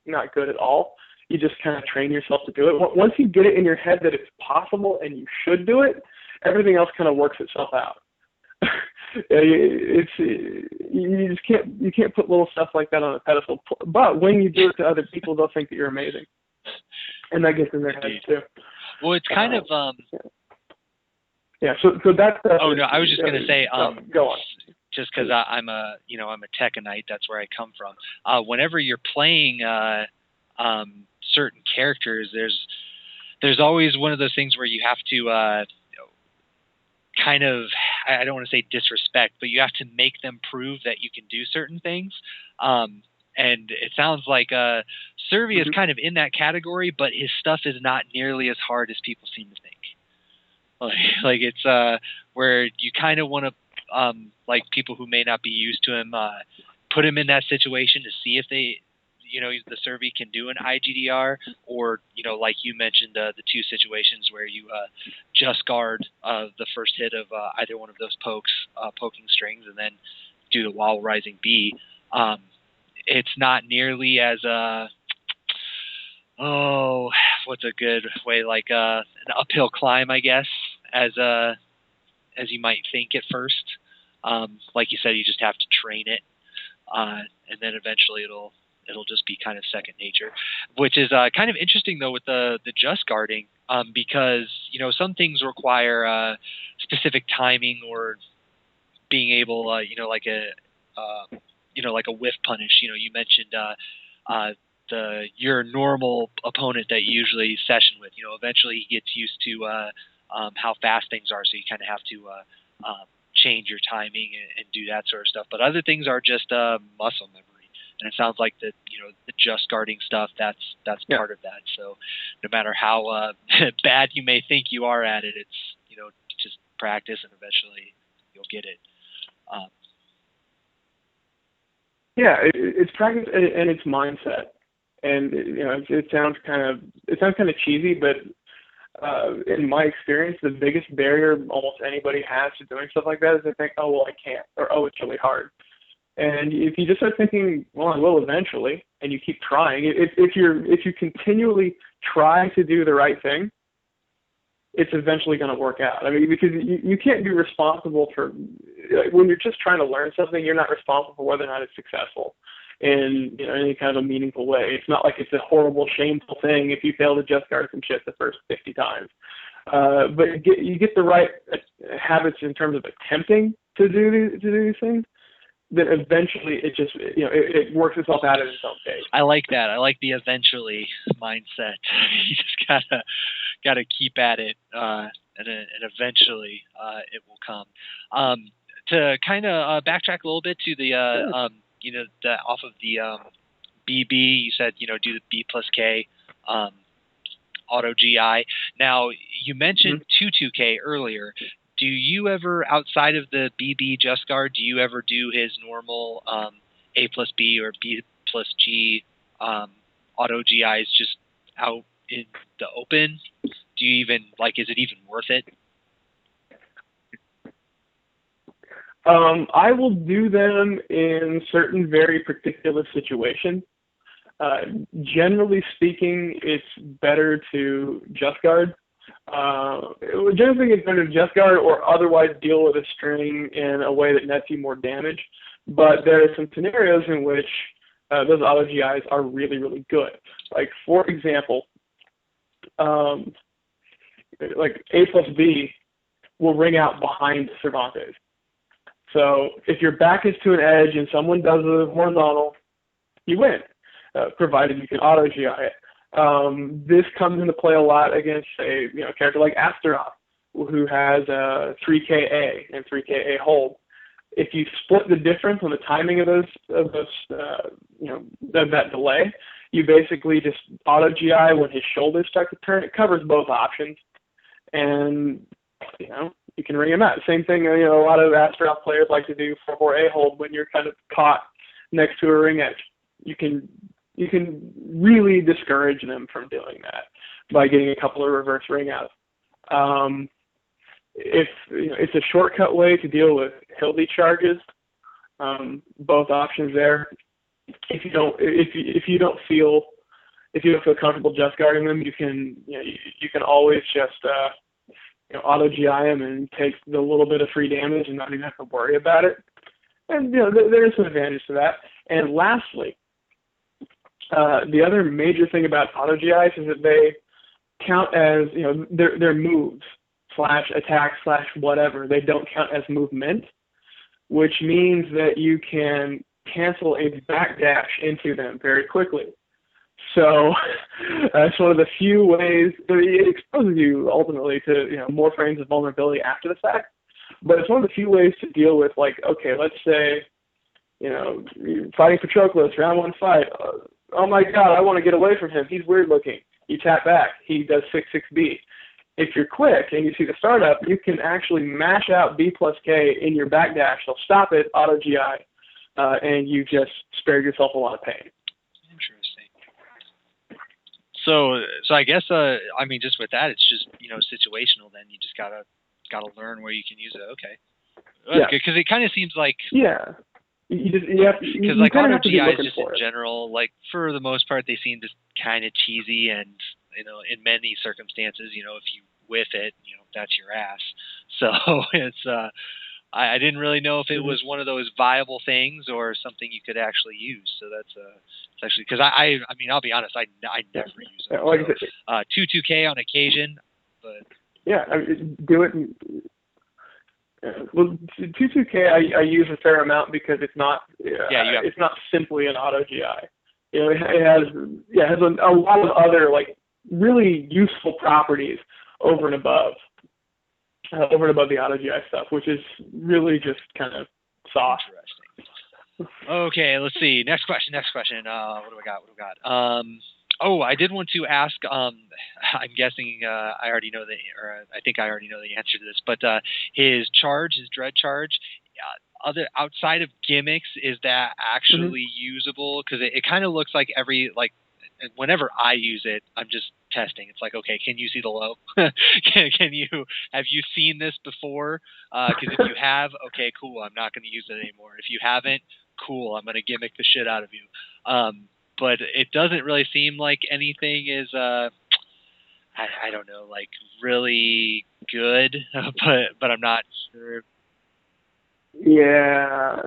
not good at all. You just kind of train yourself to do it. Once you get it in your head that it's possible and you should do it, everything else kind of works itself out. You can't put little stuff like that on a pedestal. But when you do it to other people, they'll think that you're amazing, and that gets in their heads too. Well, it's kind of yeah. So that's. Oh no, I was just gonna say. Go on. Just because I'm a Tekkenite, that's where I come from. Whenever you're playing certain characters, there's always one of those things where you have to kind of, I don't want to say disrespect, but you have to make them prove that you can do certain things. And it sounds like Servi is kind of in that category, but his stuff is not nearly as hard as people seem to think. Like it's where you kind of want to, like people who may not be used to him, put him in that situation to see if they, the Servi can do an IGDR, or, like you mentioned, the two situations where you just guard the first hit of either one of those poking strings and then do the while rising B. It's not nearly as what's a good way, like an uphill climb, I guess, as you might think at first. Like you said, you just have to train it, and then eventually it'll just be kind of second nature, which is kind of interesting though with the just guarding, because some things require specific timing or being able, like a whiff punish. You mentioned your normal opponent that you usually session with. Eventually he gets used to how fast things are, so you kind of have to change your timing and do that sort of stuff. But other things are just muscle memory. And it sounds like the just guarding stuff, that's part of that. So no matter how bad you may think you are at it, it's just practice, and eventually you'll get it. Yeah, it's practice and it's mindset. And it sounds kind of cheesy, but in my experience, the biggest barrier almost anybody has to doing stuff like that is they think, oh well, I can't, or oh, it's really hard. And if you just start thinking, well, I will eventually, and you keep trying, if you continually try to do the right thing, it's eventually going to work out. I mean, because you can't be responsible for, when you're just trying to learn something, you're not responsible for whether or not it's successful in any kind of a meaningful way. It's not like it's a horrible, shameful thing if you fail to just guard some shit the first 50 times. But you get the right habits in terms of attempting to do these things, then eventually it just it works itself out at its own pace. I like that. I like the eventually mindset. You just gotta keep at it, and eventually it will come. To kind of backtrack a little bit to the off of the BB, you said do the B plus K auto GI. Now you mentioned 2K earlier. do you ever, outside of the BB Just Guard, do you ever do his normal A plus B or B plus G auto GIs just out in the open? Do you even, like, is it even worth it? I will do them in certain very particular situations. Generally speaking, it's better to Just Guard. Generally speaking, it's better to Just Guard or otherwise deal with a string in a way that nets you more damage. But there are some scenarios in which those auto GIs are really, really good. Like, for example, like A plus B will ring out behind Cervantes. So if your back is to an edge and someone does a horizontal, you win, provided you can auto GI it. This comes into play a lot against a character like Astaroth, who has 3KA and 3KA hold. If you split the difference on the timing of that delay, you basically just auto GI when his shoulders start to turn. It covers both options, and you can ring him out. Same thing, a lot of Astaroth players like to do 4-4 A-hold when you're kind of caught next to a ring edge. You can really discourage them from doing that by getting a couple of reverse ring outs. If it's a shortcut way to deal with Hildy charges, both options there. If you don't feel comfortable just guarding them, you can always just auto GI them and take the little bit of free damage and not even have to worry about it. And there is some advantage to that. And lastly, the other major thing about auto GIs is that they count as their moves / attack / whatever. They don't count as movement, which means that you can cancel a backdash into them very quickly. So that's one of the few ways. It exposes you ultimately to more frames of vulnerability after the fact. But it's one of the few ways to deal with, like, okay, let's say you're fighting Patroclus, round 1 fight. Oh my God, I want to get away from him. He's weird looking. You tap back. He does 6/6B. If you're quick and you see the startup, you can actually mash out B plus K in your backdash. They'll stop it, auto GI, and you just spare yourself a lot of pain. Interesting. So I guess just with that, it's just situational. Then you just gotta learn where you can use it. Okay. Yeah. Because it kind of seems like because like auto GIs just in general, like for the most part, they seem just kind of cheesy, and in many circumstances, if you whiff it, that's your ass. So it's I didn't really know if it was one of those viable things or something you could actually use. So that's it's actually, because I'll be honest, I never use it. Like so, 2K on occasion, but do it. Well, 2K I use a fair amount because it's not it's not simply an auto GI. It has a lot of other like really useful properties over and above the auto GI stuff, which is really just kind of soft. Interesting. Okay, let's see. Next question. What do we got? I did want to ask. I'm guessing I already know I think I already know the answer to this. But his dread charge, outside of gimmicks, is that actually usable? Because it kind of looks like whenever I use it, I'm just testing. It's like, okay, can you see the low? Have you seen this before? Because if you have, okay, cool, I'm not going to use it anymore. If you haven't, cool, I'm going to gimmick the shit out of you. But it doesn't really seem like anything is, I don't know, like really good, but I'm not sure. Yeah,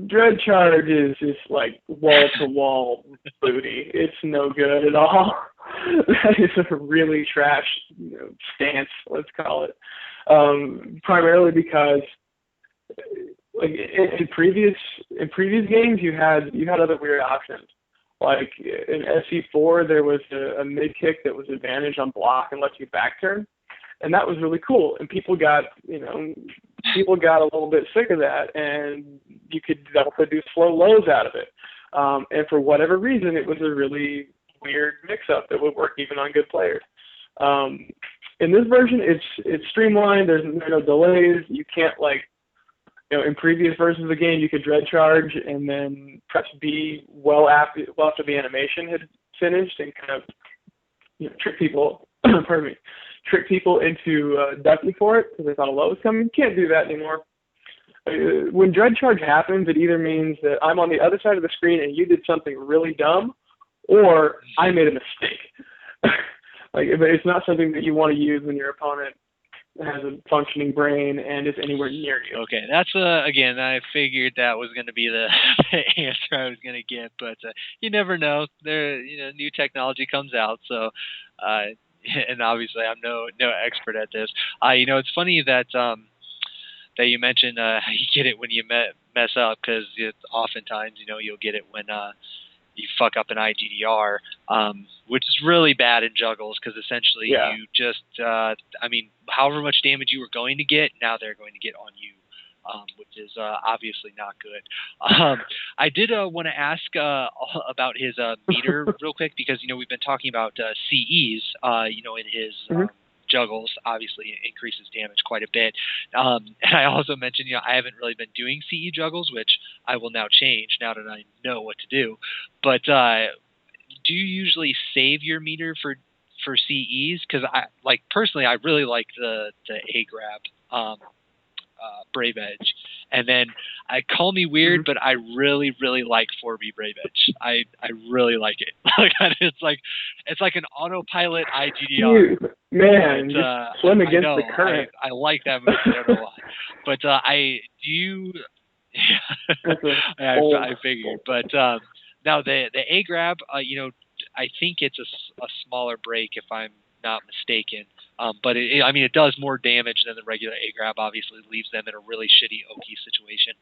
dread charge is just like wall-to-wall booty. It's no good at all. That is a really trash stance, let's call it. Primarily because, like in previous games, you had other weird options. Like in SC4, there was a mid kick that was advantage on block and let you back turn. And that was really cool. And people got a little bit sick of that, and you could do slow lows out of it. And for whatever reason, it was a really weird mix-up that would work even on good players. In this version, it's streamlined. There's no delays. You can't in previous versions of the game, you could dread charge and then press B well after the animation had finished and kind of trick people. Pardon me, trick people into ducking for it because they thought a low was coming. You can't do that anymore. When dread charge happens, it either means that I'm on the other side of the screen and you did something really dumb, or I made a mistake. It's not something that you want to use when your opponent has a functioning brain and is anywhere near you. Okay, that's again, I figured that was going to be the answer I was going to get, but you never know. New technology comes out, so and obviously I'm no expert at this. It's funny that that you mentioned you get it when you mess up, because oftentimes you'll get it when you fuck up an IGDR, which is really bad in juggles, because essentially you just, however much damage you were going to get, now they're going to get on you, which is obviously not good. I did want to ask about his meter real quick, because, we've been talking about CEs, in his juggles, obviously increases damage quite a bit. And I also mentioned, I haven't really been doing CE juggles, which I will now change now that I know what to do. But do you usually save your meter for CEs? Because personally, I really like the A grab Brave Edge, and then call me weird, but I really, really like 4B Brave Edge. I really like it. It's like an autopilot IGDR. Man, just swim against the current. I like that move. I don't know why, but I figured. But now the A grab, I think it's a smaller break if I'm not mistaken. But it does more damage than the regular A grab. Obviously, leaves them in a really shitty Oki situation.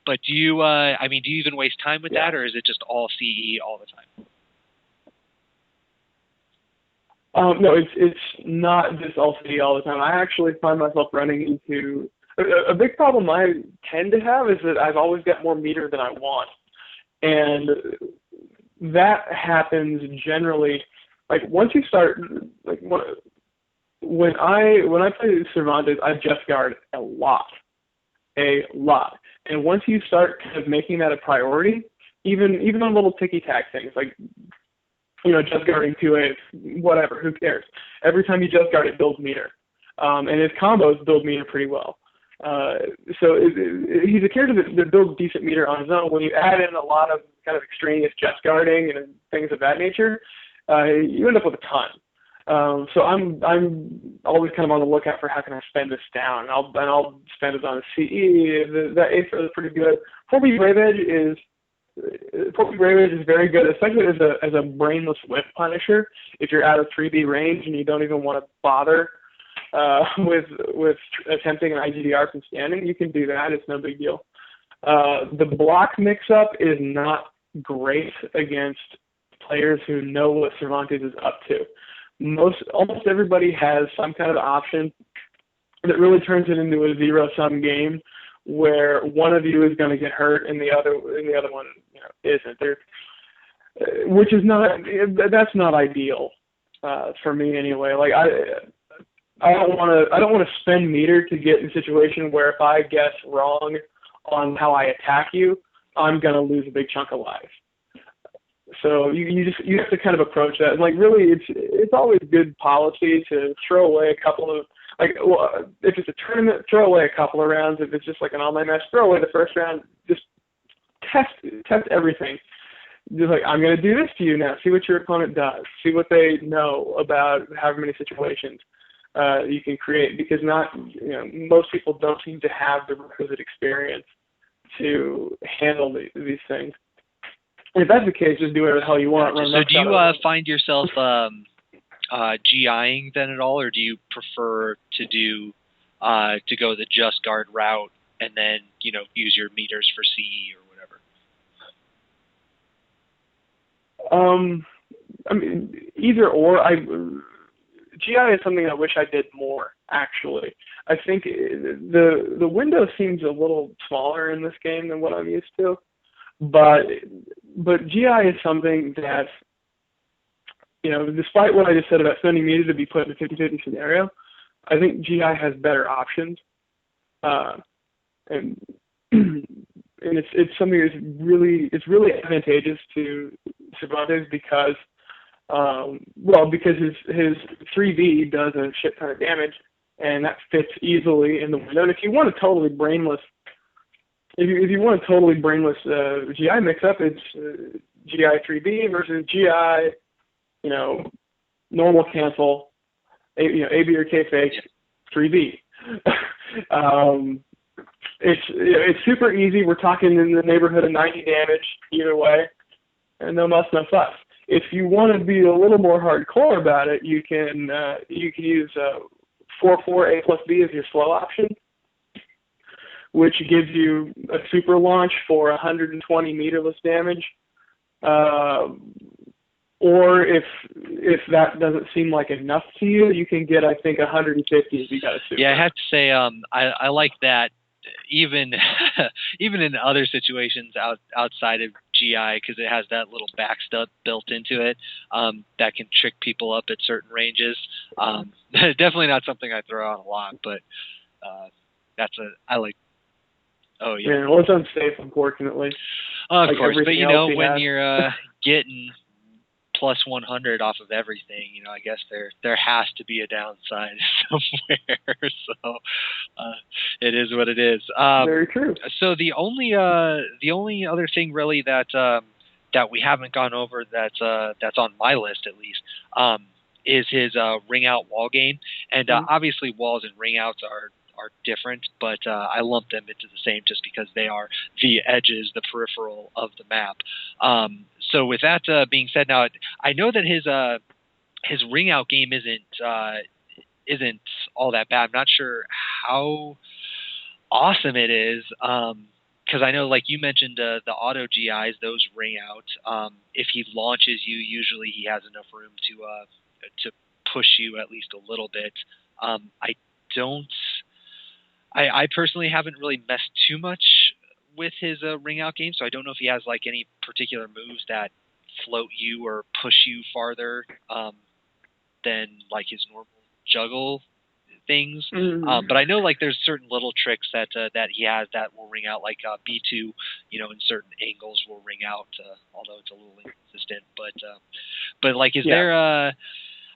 But do you even waste time with that, or is it just all CE all the time? No, it's not just all CE all the time. I actually find myself running into a big problem I tend to have is that I've always got more meter than I want, and that happens generally. Once you start, when I play Cervantes, I just guard a lot. And once you start kind of making that a priority, even on little ticky-tack things just guarding 2A, whatever, who cares? Every time you just guard, it builds meter, and his combos build meter pretty well. So he's a character that builds decent meter on his own. When you add in a lot of kind of extraneous just guarding and things of that nature, you end up with a ton. So I'm always kind of on the lookout for how can I spend this down. And I'll spend it on a CE. The A is pretty good. 4B Brave Edge is very good, especially as a brainless whip punisher. If you're out of 3B range and you don't even want to bother with attempting an IGDR from standing, you can do that. It's no big deal. The block mix-up is not great against players who know what Cervantes is up to. Almost everybody has some kind of option that really turns it into a zero-sum game where one of you is going to get hurt and the other one isn't. Which is that's not ideal for me anyway. I don't want to spend meter to get in a situation where if I guess wrong on how I attack you, I'm going to lose a big chunk of life. So you have to kind of approach that. And really, it's always good policy to throw away a couple of if it's a tournament, throw away a couple of rounds. If it's just like an online match, throw away the first round. Just test everything. Just I'm going to do this to you now. See what your opponent does. See what they know about however many situations you can create, because most people don't seem to have the requisite experience to handle these things. If that's the case, just do whatever the hell you want. So do you find yourself GIing then at all, or do you prefer to do to go the just guard route and then use your meters for CE or whatever? Either or. GI is something I wish I did more, actually. I think the window seems a little smaller in this game than what I'm used to. But GI is something that despite what I just said about spending meter to be put in a 50-50 scenario, I think GI has better options, and and it's something that's really advantageous to Cervantes because his 3V does a shit ton of damage, and that fits easily in the window. And if you want a totally brainless GI mix-up, it's GI 3B versus GI, normal cancel, AB or K fake 3B. It's super easy. We're talking in the neighborhood of 90 damage either way, and no muss, no fuss. If you want to be a little more hardcore about it, you can use 4/4 A plus B as your slow option, which gives you a super launch for 120 meterless damage. Or if that doesn't seem like enough to you, you can get, I think, 150 if you got a super. Yeah, I have to say, I like that. Even in other situations outside of GI, because it has that little backstep built into it that can trick people up at certain ranges. Definitely not something I throw out a lot, but I like. Oh yeah. Yeah, well, it's unsafe, unfortunately. Of course, but when you're getting plus 100 off of everything, I guess there has to be a downside somewhere. So it is what it is. Very true. So the only other thing really that we haven't gone over that's on my list at least is his ring out wall game, and obviously walls and ring outs are different, but I lump them into the same just because they are the edges, the peripheral of the map. So with that being said, now I know that his ring out game isn't all that bad. I'm not sure how awesome it is, because I know, like you mentioned, the auto GIs, those ring out. If he launches you, usually he has enough room to push you at least a little bit. I personally haven't really messed too much with his ring out game, so I don't know if he has like any particular moves that float you or push you farther than like his normal juggle things. But I know like there's certain little tricks that he has that will ring out, like B2, in certain angles will ring out, although it's a little inconsistent. But like, is there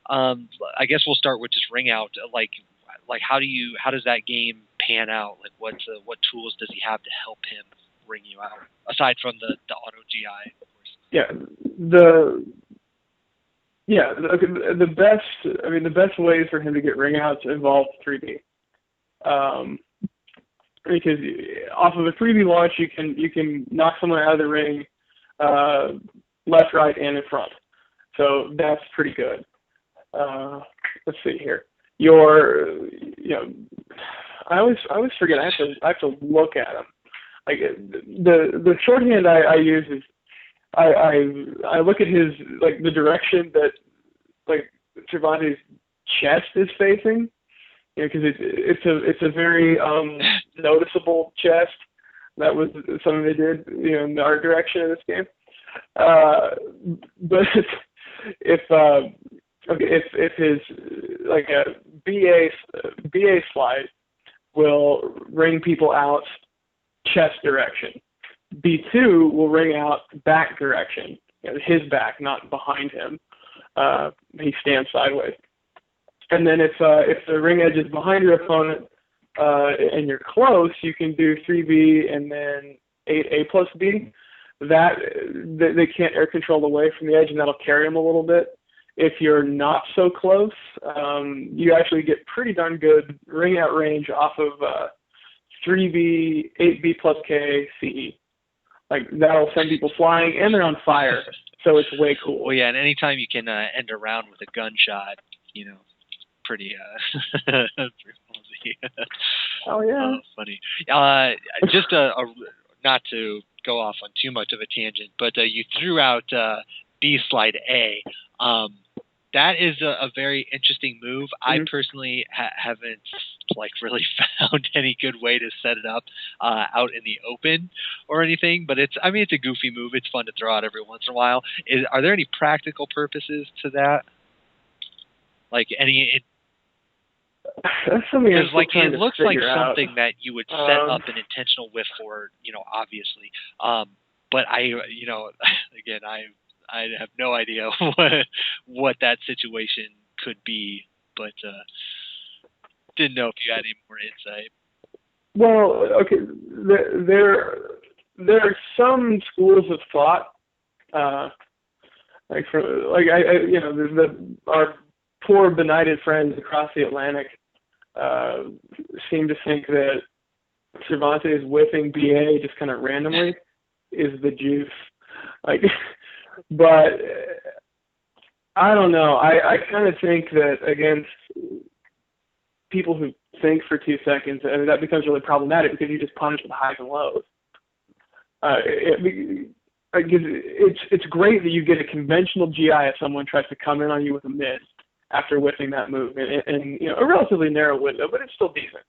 I guess we'll start with just ring out. Like how does that game pan out? Like what tools does he have to help him ring you out aside from the auto GI, of course? The best ways for him to get ring outs involve 3D. Because off of a 3D launch you can knock someone out of the ring left, right, and in front. So that's pretty good. Let's see here. I always forget. I have to look at them. Like the shorthand I use is I look at his, like, the direction that like Cervantes' chest is facing, because it's a very noticeable chest. That was something they did, in the art direction of this game. But if his like a BA slide will ring people out chest direction, B2 will ring out back direction, his back, not behind him. He stands sideways. And then if the ring edge is behind your opponent and you're close, you can do 3B and then 8A plus B. That they can't air control away from the edge, and that'll carry them a little bit. If you're not so close, you actually get pretty darn good ring out range off of 3B, 8B plus K, CE. Like, that'll send people flying, and they're on fire, so it's way cool. Well, yeah, and anytime you can end a round with a gunshot, pretty ballsy. Oh yeah. Funny. Just not to go off on too much of a tangent, but you threw out B slide A. that is a very interesting move. I personally haven't like really found any good way to set it up out in the open or anything. But it's a goofy move. It's fun to throw out every once in a while. Are there any practical purposes to that? Like any? That's something because like it looks like something that you would set up an intentional whiff for, obviously. But again, I have no idea what that situation could be, but didn't know if you had any more insight. Well, okay, there are some schools of thought, our poor benighted friends across the Atlantic seem to think that Cervantes whiffing BA just kind of randomly is the juice. But I don't know. I kind of think that against people who think for 2 seconds, that becomes really problematic because you just punish with highs and lows. It's great that you get a conventional GI if someone tries to come in on you with a miss after whiffing that move, and a relatively narrow window, but it's still decent.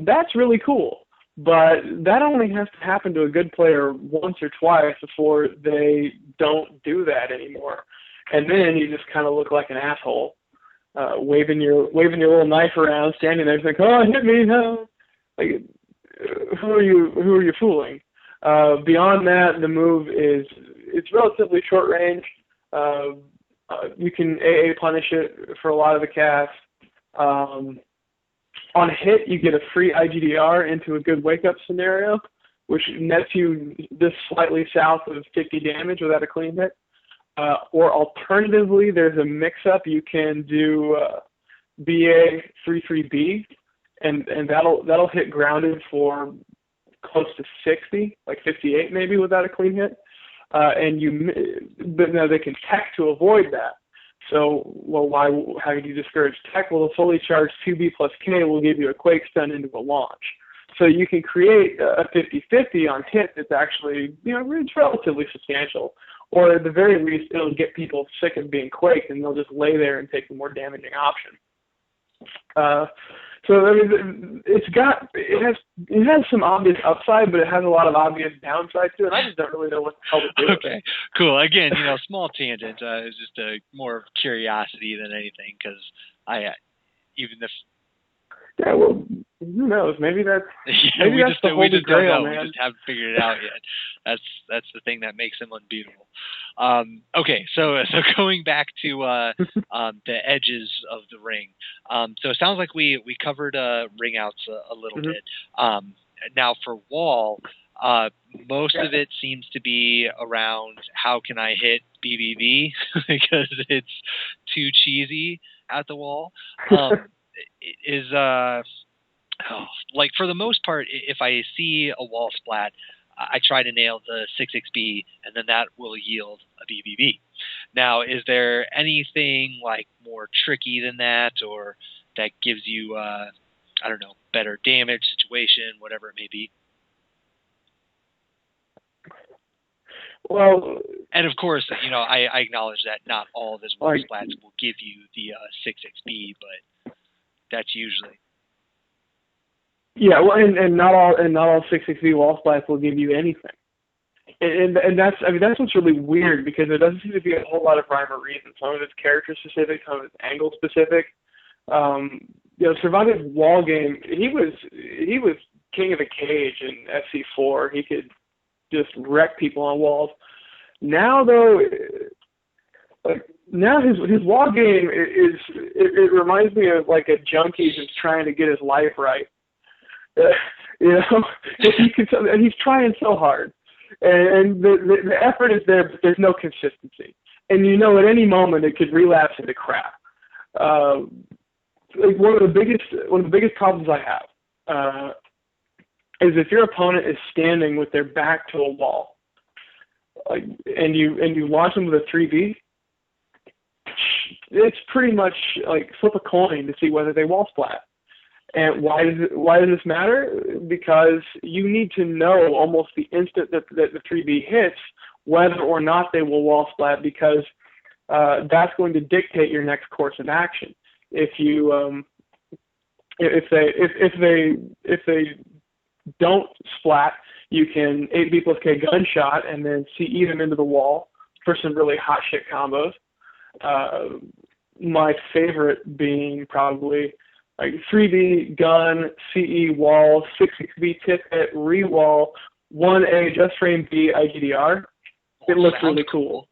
That's really cool. But that only has to happen to a good player once or twice before they don't do that anymore. And then you just kind of look like an asshole, waving your little knife around, standing there saying, "Oh, hit me!" No. Like, who are you fooling? Beyond that, the move it's relatively short range. You can AA punish it for a lot of the casts. On hit, you get a free IGDR into a good wake-up scenario, which nets you just slightly south of 50 damage without a clean hit. Or alternatively, there's a mix-up. You can do BA 3-3B, and that'll hit grounded for close to 60, like 58 maybe without a clean hit. But now they can tech to avoid that. So, how could you discourage tech? Well, the fully charged 2B plus K will give you a quake stun into a launch. So you can create a 50-50 on hit that's actually, it's relatively substantial. Or at the very least, it'll get people sick of being quaked, and they'll just lay there and take the more damaging option. It has some obvious upside, but it has a lot of obvious downside to it. I just don't really know what the hell to do. Okay, cool. Again, small tangent. It's just more of curiosity than anything, because yeah, well, who knows? Maybe that's we just don't know. Man. We just haven't figured it out yet. That's the thing that makes him unbeatable. Okay, so going back to the edges of the ring. So it sounds like we covered ring outs a little bit. Now for wall, most of it seems to be around how can I hit BBB because it's too cheesy at the wall. Like for the most part, if I see a wall splat, I try to nail the 6xB, and then that will yield a BBB. Now, is there anything like more tricky than that, or that gives you, better damage situation, whatever it may be? Well, and of course, I acknowledge that not all of his wall splats will give you the 6xB, but that's usually. Yeah, well, and not all 6xB wall splats will give you anything, and that's what's really weird, because there doesn't seem to be a whole lot of rhyme or reason. Some of it's character specific, some of it's angle specific. Cervantes' wall game, he was king of the cage in FC4. He could just wreck people on walls. Now though, his wall game it reminds me of like a junkie who's trying to get his life right. And he's trying so hard, and the effort is there, but there's no consistency. And at any moment it could relapse into crap. One of the biggest problems I have is if your opponent is standing with their back to a wall, and you launch them with a 3B, it's pretty much like flip a coin to see whether they wall splat. And why does this matter? Because you need to know almost the instant that the 3B hits whether or not they will wall splat, because that's going to dictate your next course of action. If you if they don't splat, you can 8B plus K gunshot and then CE them into the wall for some really hot shit combos. My favorite being probably like 3B gun, CE wall, 6B tip hit, re-wall, 1A just frame B IGDR. It looks really cool.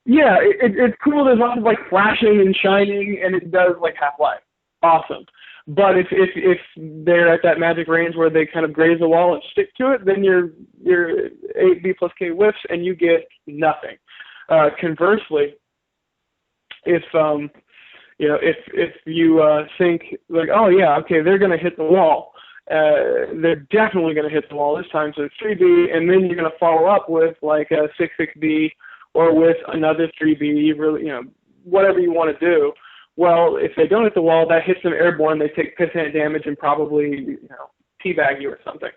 Yeah, it's cool. There's lots of like flashing and shining, and it does like Half-Life. Awesome. But if they're at that magic range where they kind of graze the wall and stick to it, then you're 8B plus K whiffs and you get nothing. Conversely, if you think like, oh yeah, okay, they're gonna hit the wall. They're definitely gonna hit the wall this time. So it's 3B, and then you're gonna follow up with like a 6B or with another 3B. Really, whatever you want to do. Well, if they don't hit the wall, that hits them airborne. They take pissant damage and probably teabag you or something.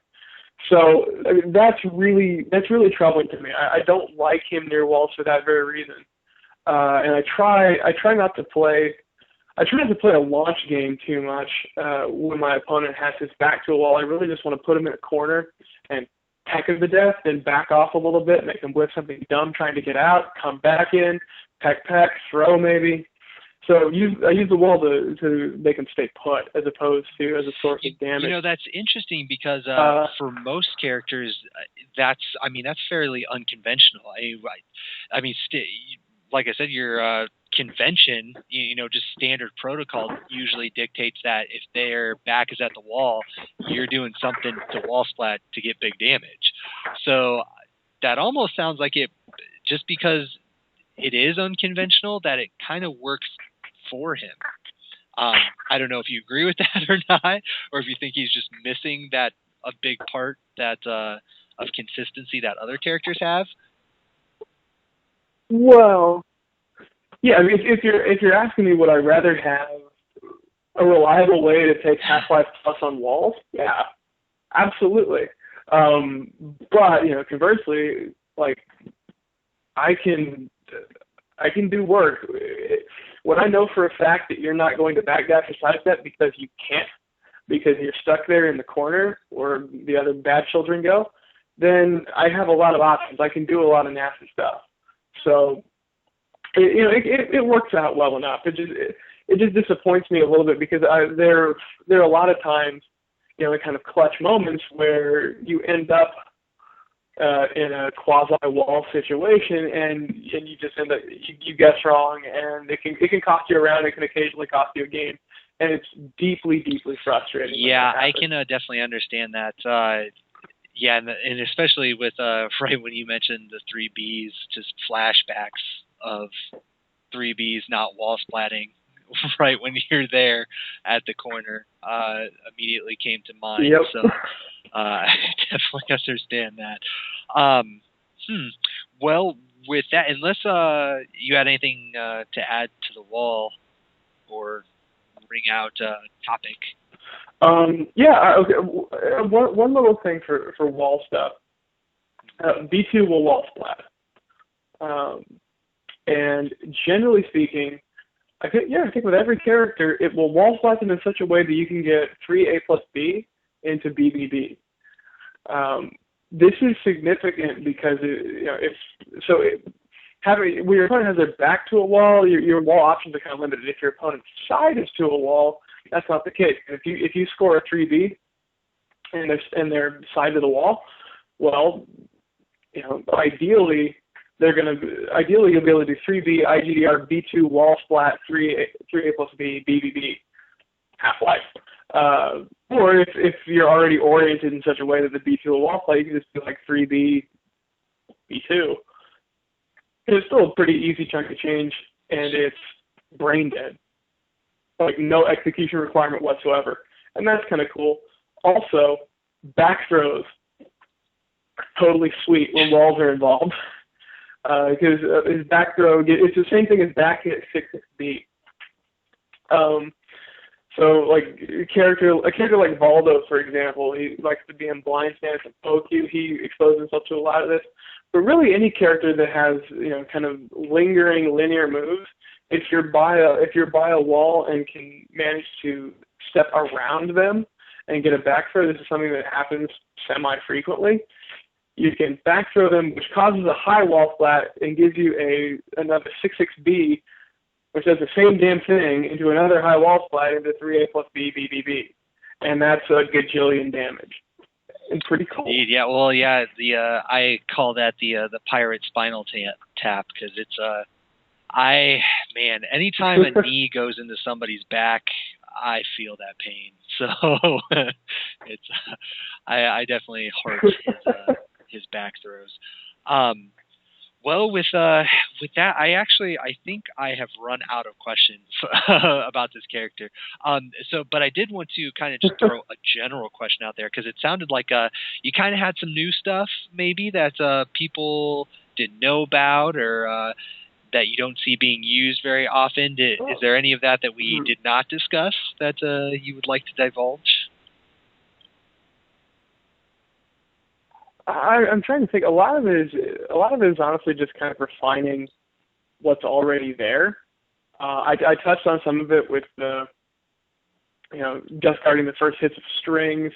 So I mean, that's really troubling to me. I don't like him near walls for that very reason. And I try not to play. I try not to play a launch game too much when my opponent has his back to a wall. I really just want to put him in a corner and peck him to death, then back off a little bit, make him whip something dumb trying to get out, come back in, peck, throw maybe. So I use the wall to make them stay put as opposed to as a source of damage. That's interesting because for most characters, that's fairly unconventional. Like I said, your convention, just standard protocol usually dictates that if their back is at the wall, you're doing something to wall splat to get big damage. So that almost sounds like it, just because it is unconventional, that it kind of works for him. I don't know if you agree with that or not, or if you think he's just missing a big part that of consistency that other characters have. Well, yeah. I mean, if you're asking me, would I rather have a reliable way to take Half-Life Plus on walls? Yeah, absolutely. But conversely, like I can do work. When I know for a fact that you're not going to backdash or sidestep because you can't, because you're stuck there in the corner where the other bad children go, then I have a lot of options. I can do a lot of nasty stuff. So, it works out well enough. It just disappoints me a little bit because there are a lot of times, kind of clutch moments where you end up in a quasi-wall situation, and you just end up you guess wrong, and it can cost you a round. It can occasionally cost you a game, and it's deeply, deeply frustrating. Yeah, I can definitely understand that. Yeah, and especially with right when you mentioned the 3Bs, just flashbacks of 3Bs not wall splatting right when you're there at the corner immediately came to mind. Yep. So I definitely understand that. Well, with that, unless you had anything to add to the wall or bring out a topic. Okay. One little thing for wall stuff. B2 will wall splat. And generally speaking, I think with every character, it will wall splat them in such a way that you can get 3A plus B into BBB. This is significant because when your opponent has their back to a wall, your wall options are kind of limited. If your opponent's side is to a wall, that's not the case. If you score a 3B and their side to the wall, well, ideally you'll be able to do 3B, IGDR, B2, wall splat, 3A plus B, BBB, Half-Life. Or if you're already oriented in such a way that the B2 will wall splat, you can just do like 3B, B2. It's still a pretty easy chunk of change, and it's brain dead. Like no execution requirement whatsoever. And that's kind of cool. Also, back throws are totally sweet when walls are involved. Because his back throw, it's the same thing as back hit 6B. So like a character like Valdo, for example, he likes to be in blind stance and poke you. He exposes himself to a lot of this. but really any character that has, you know, kind of lingering linear moves, if you're by a wall and can manage to step around them and get a back throw, this is something that happens semi-frequently. You can back throw them, which causes a high wall flat and gives you another 6/6B, which does the same damn thing, into another high wall flat into 3A plus B, B, B, B. And that's a gajillion damage. And pretty cool. Indeed, yeah. Well, yeah. I call that the pirate spinal tap, because it's anytime a knee goes into somebody's back, I feel that pain. So it's I definitely heart his back throws. Well, with that, I think I have run out of questions about this character. But I did want to kind of just throw a general question out there, because it sounded like you kind of had some new stuff maybe that people didn't know about, or that you don't see being used very often. Is there any of that we did not discuss that you would like to divulge? I'm trying to think. A lot of it is honestly just kind of refining what's already there. I touched on some of it with the, discarding the first hits of strings.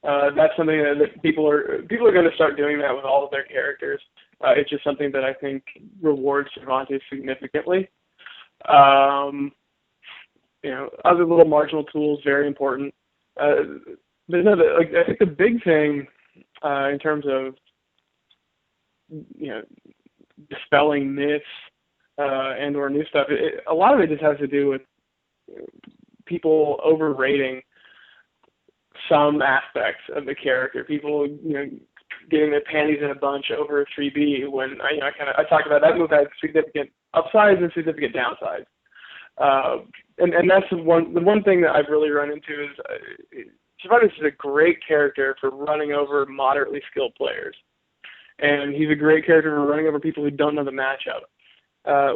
That's something that people are going to start doing that with all of their characters. It's just something that I think rewards Cervantes significantly. Other little marginal tools, very important. I think the big thing, in terms of, dispelling myths and or new stuff, a lot of it just has to do with people overrating some aspects of the character. People, getting their panties in a bunch over a 3B, when I talked about that move has significant upsides and significant downsides. And that's the one thing that I've really run into is Cervantes is a great character for running over moderately skilled players. And he's a great character for running over people who don't know the matchup.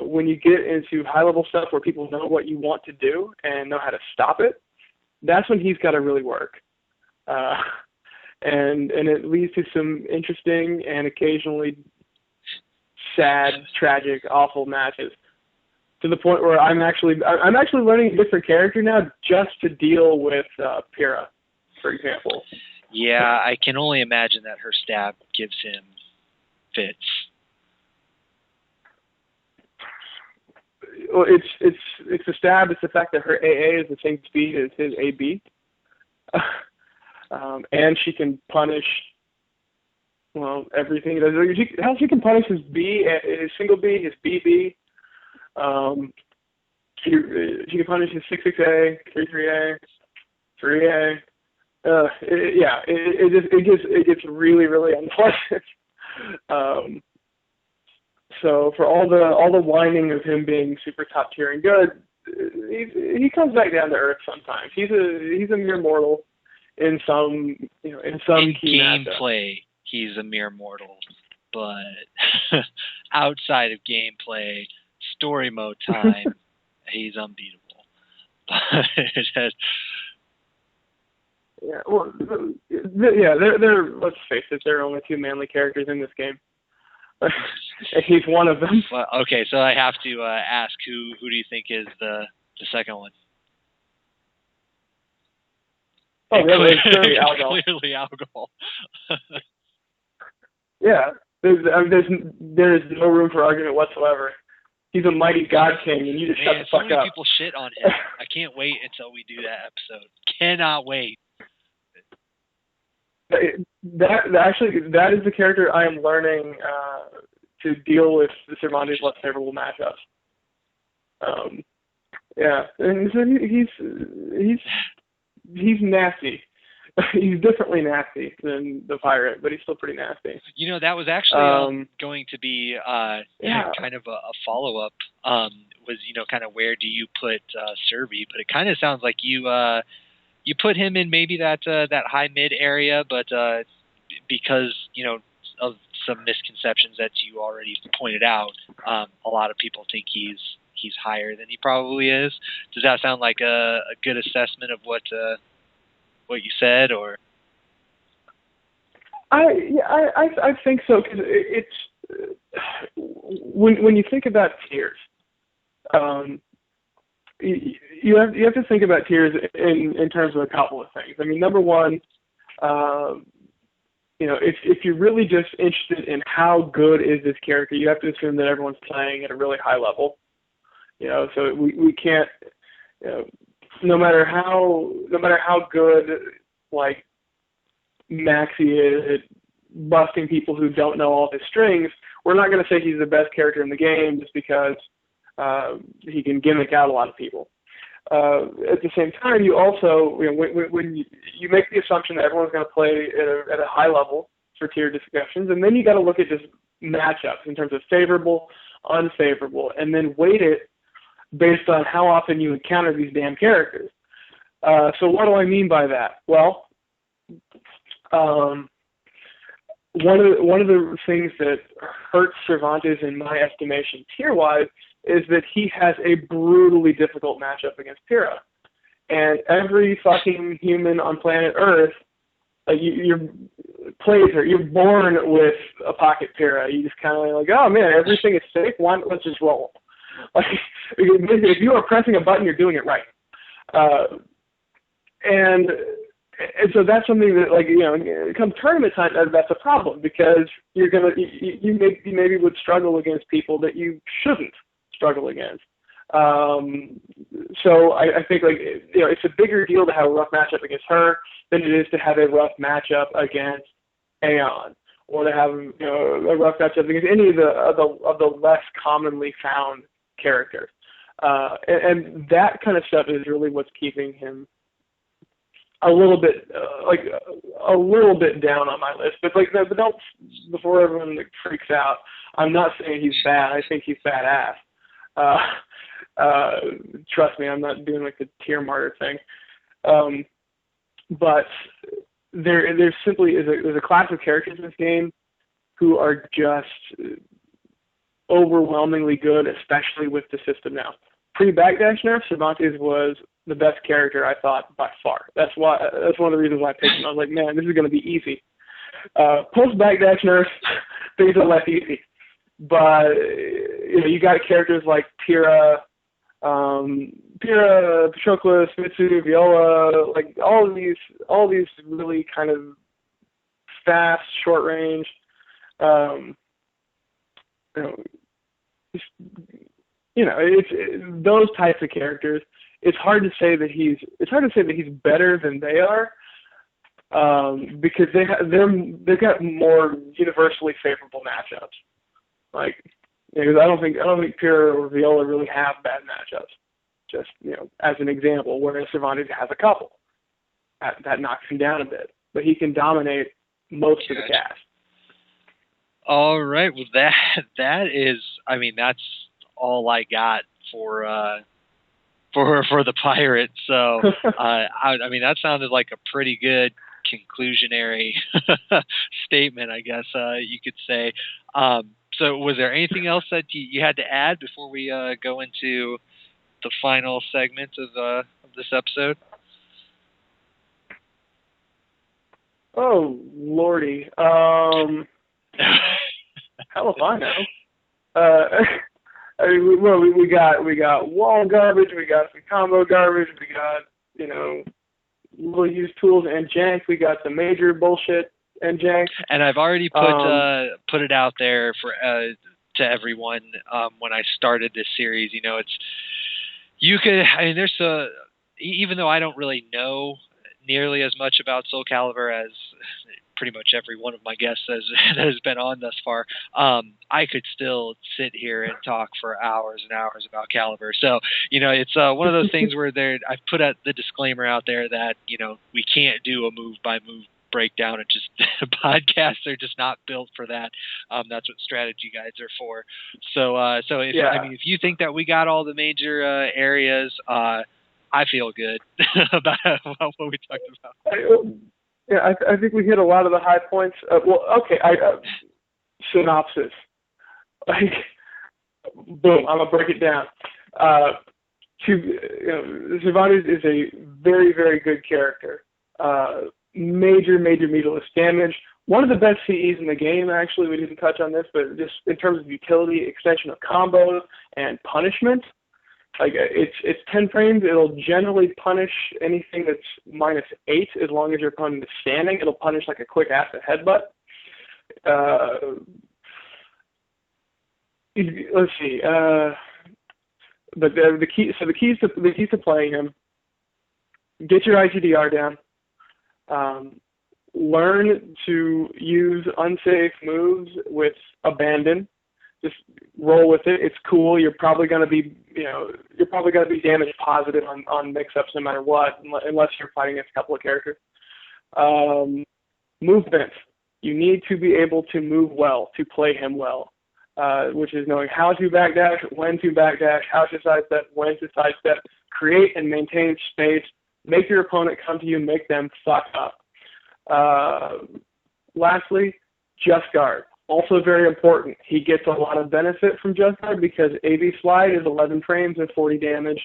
When you get into high-level stuff where people know what you want to do and know how to stop it, that's when he's got to really work. And it leads to some interesting and occasionally sad, tragic, awful matches, to the point where I'm actually learning a different character now just to deal with Pyrrha, for example. Yeah, I can only imagine that her stab gives him fits. Well, it's the stab. It's the fact that her AA is the same speed as his AB, and she can punish everything. She can punish his B, his single B, his BB. She can punish his 6/6A, 3/3A, 3A. It gets really, really unpleasant. So for all the whining of him being super top tier and good, he comes back down to earth sometimes. He's a mere mortal in some key gameplay. He's a mere mortal, but outside of gameplay, story mode time, he's unbeatable. Yeah, well, they're let's face it, there are only two manly characters in this game. He's one of them. Well, okay, so I have to ask, who do you think is the second one? Oh, really? Clearly Algol. Clearly Algol. Yeah, there's no room for argument whatsoever. He's a mighty god king, and you just shut the fuck so many up. People shit on him. I can't wait until we do that episode. Cannot wait. That is the character I am learning to deal with the Cervantes less favorable matchups. And so he's nasty. He's differently nasty than the pirate, but he's still pretty nasty. That was actually going to be kind of a follow-up. Was kind of where do you put Cervi? But it kind of sounds like you put him in maybe that high mid area, but because of some misconceptions that you already pointed out, a lot of people think he's higher than he probably is. Does that sound like a good assessment of what you said, or? I think so, because when you think about tiers, you have to think about tiers in terms of a couple of things. I mean, number one, if you're really just interested in how good is this character, you have to assume that everyone's playing at a really high level. So we can't, no matter how good like Maxie is at busting people who don't know all his strings, we're not going to say he's the best character in the game just because he can gimmick out a lot of people. At the same time, you also, when you make the assumption that everyone's going to play at a high level for tier discussions, and then you got to look at just matchups in terms of favorable, unfavorable, and then weight it based on how often you encounter these damn characters. So what do I mean by that? Well, one of the things that hurts Cervantes in my estimation tier-wise is that he has a brutally difficult matchup against Pyrrha. And every fucking human on planet Earth, you're born with a pocket Pyrrha. You just kind of like, oh man, everything is safe. Let's just roll. Like, if you are pressing a button, you're doing it right. And so that's something that, like, come tournament time, that's a problem, because you maybe would struggle against people that you shouldn't struggle against. So I think, like, it's a bigger deal to have a rough matchup against her than it is to have a rough matchup against Aeon, or to have a rough matchup against any of the less commonly found characters. And that kind of stuff is really what's keeping him a little bit down on my list. But don't, before everyone freaks out, I'm not saying he's bad. I think he's badass. Trust me, I'm not doing like the tier martyr thing. But there simply is there's a class of characters in this game who are just overwhelmingly good, especially with the system now. Pre-backdash nerf, Cervantes was the best character, I thought, by far. That's one of the reasons why I picked him. I was like, man, this is going to be easy. Post-backdash nerf, things are less easy. But you got characters like Pyrrha, Patroclus, Mitsu, Viola, like all these really kind of fast, short range. It's those types of characters. It's hard to say that he's better than they are, because they've got more universally favorable matchups. Like, because I don't think Pyrrha or Viola really have bad matchups. Just as an example, whereas Cervantes has a couple. That knocks him down a bit, but he can dominate most of the cast. All right, well that is, I mean, that's all I got for the pirate. So I mean, that sounded like a pretty good conclusionary statement, I guess you could say. So was there anything else that you had to add before we go into the final segment of this episode? Oh, Lordy. Hell if I know. I mean, we got wall garbage, we got some combo garbage, we got, little used tools and jank, we got the major bullshit and jank. And I've already put it out there for to everyone when I started this series. There's even though I don't really know nearly as much about Soul Calibur as pretty much every one of my guests has been on thus far, I could still sit here and talk for hours and hours about Calibur. So, it's one of those things where I put out the disclaimer out there that, we can't do a move-by-move breakdown. And just podcasts are just not built for that. That's what strategy guides are for. So if you think that we got all the major areas, I feel good about what we talked about. I think we hit a lot of the high points. Synopsis. Boom, I'm going to break it down. Cervantes is a very, very good character. major meterless damage. One of the best CEs in the game, actually. We didn't touch on this, but just in terms of utility, extension of combos, and punishment. Like, it's 10 frames. It'll generally punish anything that's -8 as long as your opponent is standing. It'll punish like a quick acid headbutt. Let's see. But the keys to playing him: get your IGDR down. Learn to use unsafe moves with abandon. Just roll with it. It's cool. You're probably going to be damage positive on mix-ups no matter what, unless you're fighting against a couple of characters. Movement. You need to be able to move well to play him well, which is knowing how to backdash, when to backdash, how to sidestep, when to sidestep, create and maintain space, make your opponent come to you, make them fuck up. Lastly, just guard. Also very important. He gets a lot of benefit from just guard because AV slide is 11 frames and 40 damage.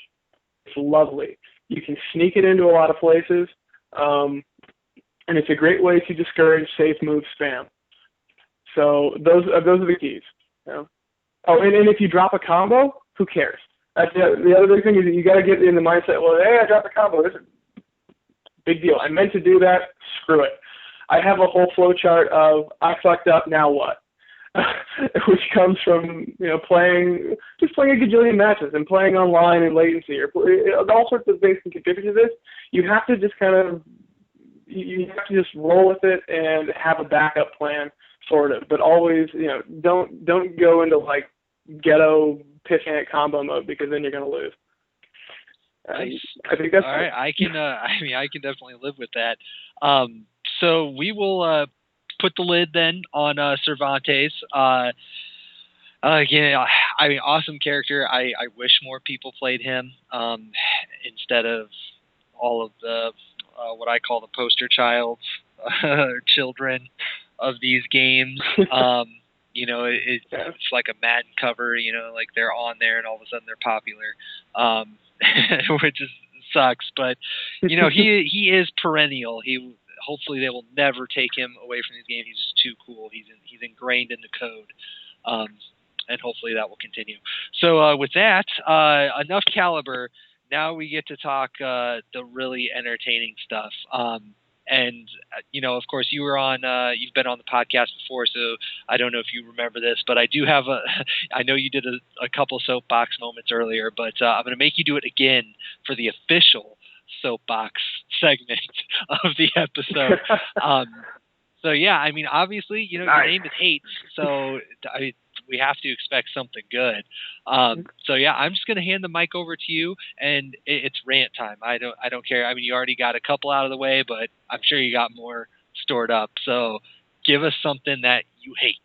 It's lovely. You can sneak it into a lot of places, and it's a great way to discourage safe move spam. So those are the keys. You know? Oh, and if you drop a combo, who cares? That's the other big thing is that you got to get in the mindset. Well, hey, I dropped a combo. This is a big deal. I meant to do that. Screw it. I have a whole flow chart of I fucked up, now what? Which comes from playing a gajillion matches and playing online and latency or all sorts of things can contribute to this. You have to just you have to just roll with it and have a backup plan, sort of. But always, don't go into like ghetto pissant combo mode because then you're gonna lose. Nice. I think that's all right. I can definitely live with that. So we will put the lid then on Cervantes. Again, awesome character. I wish more people played him instead of all of the what I call the poster childs, children of these games. It's like a Madden cover. Like they're on there and all of a sudden they're popular, which sucks. But he is perennial. Hopefully they will never take him away from these games. He's just too cool. He's ingrained in the code, and hopefully that will continue. So with that, enough caliber. Now we get to talk the really entertaining stuff. Of course, you've been on the podcast before, so I don't know if you remember this, but I do have I know you did a couple soapbox moments earlier, but I'm going to make you do it again for the official soapbox segment of the episode. So yeah, obviously, your name is Hate, so we have to expect something good. So yeah, I'm just gonna hand the mic over to you, and it's rant time. I don't care. You already got a couple out of the way, but I'm sure you got more stored up. So give us something that you hate.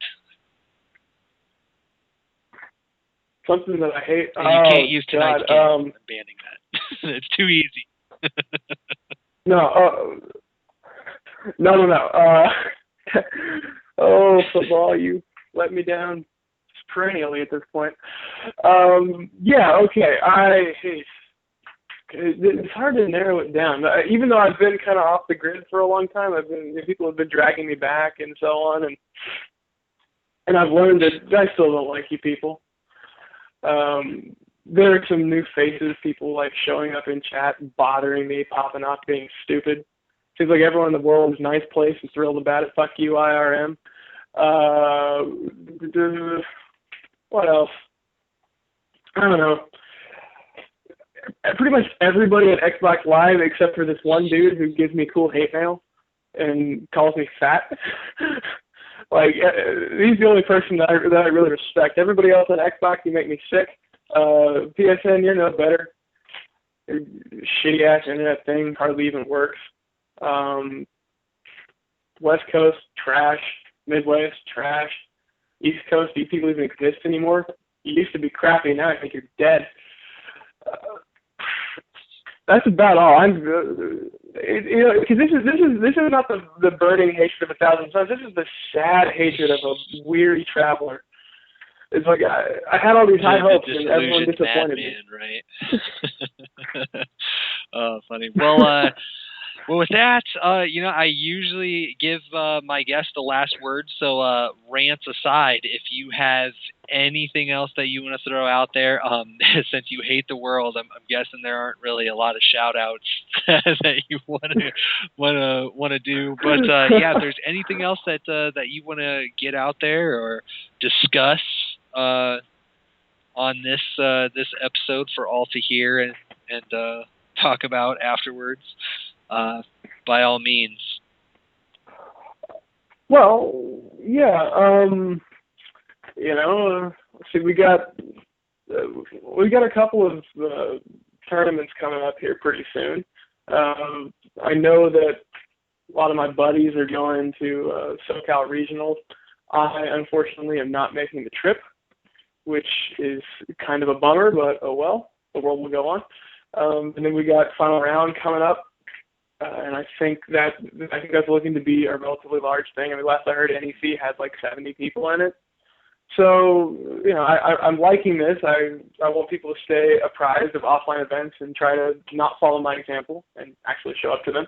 Something that I hate. And you can't use tonight's game. I'm banning that. It's too easy. No. Football, you let me down perennially at this point. Okay. I hate. It's hard to narrow it down. Even though I've been kind of off the grid for a long time, people have been dragging me back and so on, and I've learned that I still don't like you people. There are some new faces, people like showing up in chat, bothering me, popping off, being stupid. Seems like everyone in the world is nice place and thrilled about it. Fuck you, IRM. What else? I don't know. Pretty much everybody at Xbox Live except for this one dude who gives me cool hate mail and calls me fat. He's the only person that I really respect. Everybody else on Xbox, you make me sick. PSN, you're no better. Shitty ass internet thing hardly even works. West Coast, trash. Midwest, trash. East Coast, do you people even exist anymore? You used to be crappy, now I think you're dead. That's about all. Because this is not the burning hatred of 1,000 suns. This is the sad hatred of a weary traveler. It's like I had all these high hopes and everyone disappointed me. Right? Oh, funny. Well, Well, with that, I usually give my guest the last word. So, rants aside, if you have anything else that you want to throw out there, since you hate the world, I'm guessing there aren't really a lot of shout outs that you want to do. But yeah, if there's anything else that you want to get out there or discuss on this episode for all to hear and talk about afterwards. By all means. Well, yeah. See, we got a couple of tournaments coming up here pretty soon. I know that a lot of my buddies are going to SoCal Regionals. I unfortunately am not making the trip, which is kind of a bummer, but oh well, the world will go on. And then we got final round coming up. And I think that's looking to be a relatively large thing. I mean, last I heard, NEC had like 70 people in it. So, I'm liking this. I want people to stay apprised of offline events and try to not follow my example and actually show up to them.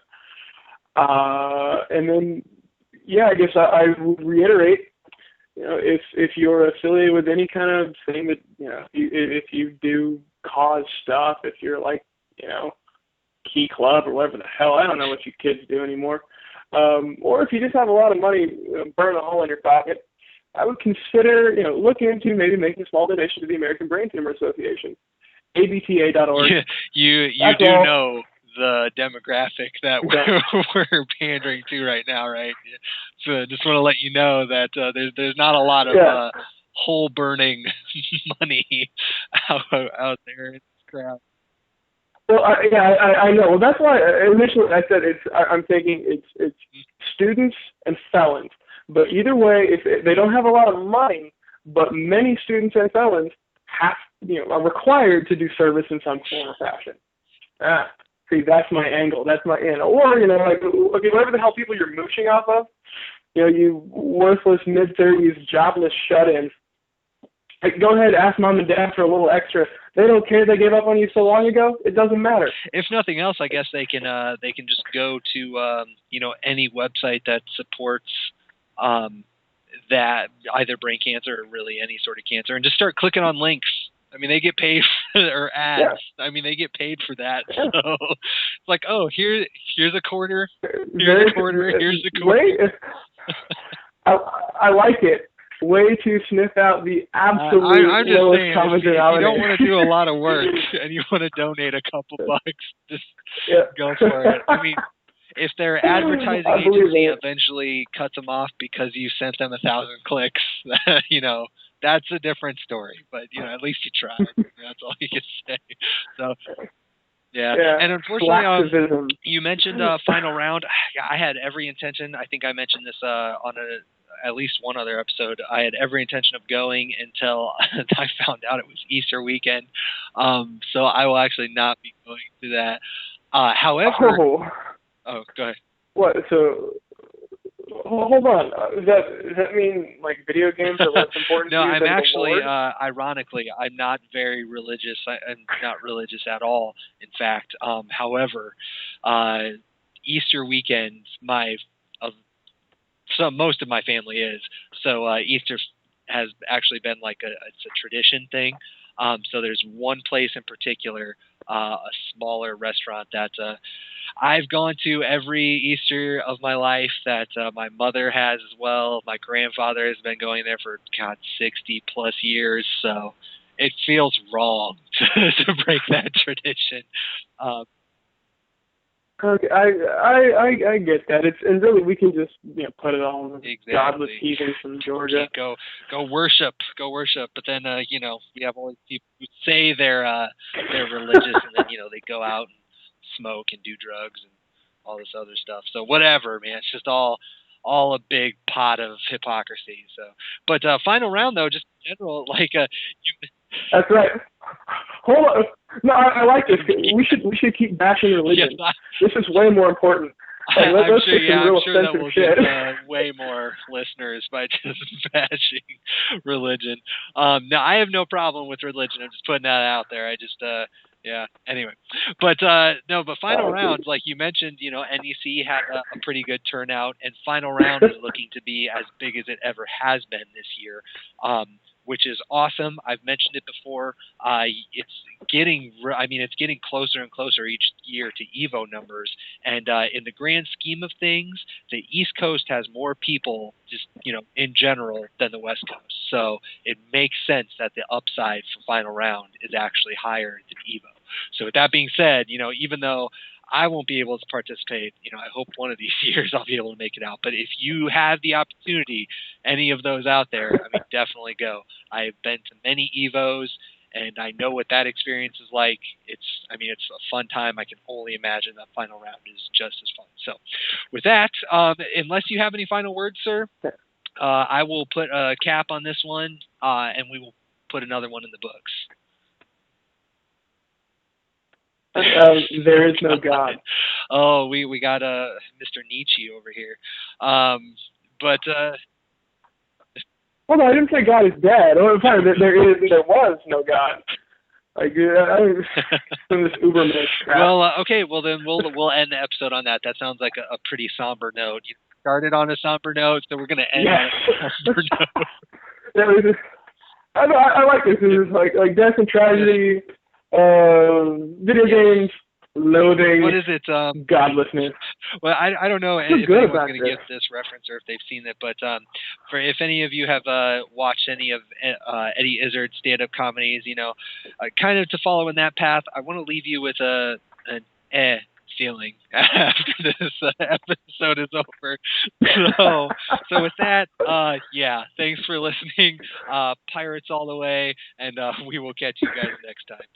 And then, I guess I would reiterate, if you're affiliated with any kind of thing that, if you do cause stuff, if you're like, Key Club or whatever the hell, I don't know what you kids do anymore. Or if you just have a lot of money, burn a hole in your pocket, I would consider, looking into maybe making a small donation to the American Brain Tumor Association, abta.org. You do know the demographic that we're pandering to right now, right? So just want to let you know that there's not a lot of hole burning money out there in this crowd. Well, I know. Well, that's why initially I said I'm thinking it's students and felons. But either way, if they don't have a lot of money, but many students and felons are required to do service in some form or fashion. See, that's my angle. That's my end. Or whatever the hell people you're mooching off of, you worthless mid-30s jobless shut-ins. Go ahead, ask mom and dad for a little extra. They don't care. They gave up on you so long ago. It doesn't matter. If nothing else, I guess they can just go to any website that supports that either brain cancer or really any sort of cancer, and just start clicking on links. I mean, they get paid or ads. Yeah. I mean, they get paid for that. Yeah. So it's like, oh, here's a quarter. Here's a quarter. Here's a quarter. I like it. Way to sniff out the absolute I'm just lowest saying, common denominator. If you don't want to do a lot of work and you want to donate a couple bucks, just go for it. I mean, if their advertising agency eventually cuts them off because you sent them 1,000 clicks, that's a different story. But at least you tried. That's all you can say. So. Yeah, and unfortunately, you mentioned final round. I had every intention. I think I mentioned this on at least one other episode. I had every intention of going until I found out it was Easter weekend. So I will actually not be going to that. However, go ahead. What? So hold on. Does that mean like video games are less important to you I'm than actually, the Lord? Ironically, I'm not very religious. I'm not religious at all, in fact. However, Easter weekend, most of my family is. So Easter has actually been like it's a tradition thing. So there's one place in particular, a smaller restaurant that I've gone to every Easter of my life, that my mother has as well. My grandfather has been going there for 60 plus years. So it feels wrong to break that tradition. Okay, I get that. And really we can just put it on godless heathens from Georgia. Go worship. But then we have all these people who say they're religious, and then they go out and smoke and do drugs and all this other stuff. So whatever, man. It's just all a big pot of hypocrisy. So, but final round though, just in general, That's right. Hold on. No, I like this. We should keep bashing religion. Yes, this is way more important. I'm sure that will get way more listeners by just bashing religion. No, I have no problem with religion. I'm just putting that out there. I just, Yeah. Anyway, but no, but final round, like you mentioned, you know, NEC had a pretty good turnout, and final round is looking to be as big as it ever has been this year, which is awesome. I've mentioned it before. It's it's getting closer and closer each year to Evo numbers, and in the grand scheme of things, the East Coast has more people, just in general, than the West Coast. So it makes sense that the upside for final round is actually higher than Evo. So with that being said, even though I won't be able to participate, I hope one of these years I'll be able to make it out. But if you have the opportunity, any of those out there, definitely go. I have been to many Evos, and I know what that experience is like. It's a fun time. I can only imagine that final round is just as fun. So with that, unless you have any final words, sir, I will put a cap on this one, and we will put another one in the books. There is no God. Oh, we got Mr. Nietzsche over here. But well, no, I didn't say God is dead. Oh, fine, there was no God. Like this Ubermensch crap. Well, okay. Well, then we'll end the episode on that. That sounds like a pretty somber note. You started on a somber note, so we're gonna end on a somber note. I like this. It's like death and tragedy. Video games, loathing. What is it? Godlessness. Well, I don't know if anyone's going to get this reference or if they've seen it, but if any of you have watched any of Eddie Izzard's stand-up comedies, kind of to follow in that path, I want to leave you with an feeling after this episode is over. So with that, thanks for listening. Pirates all the way, and we will catch you guys next time.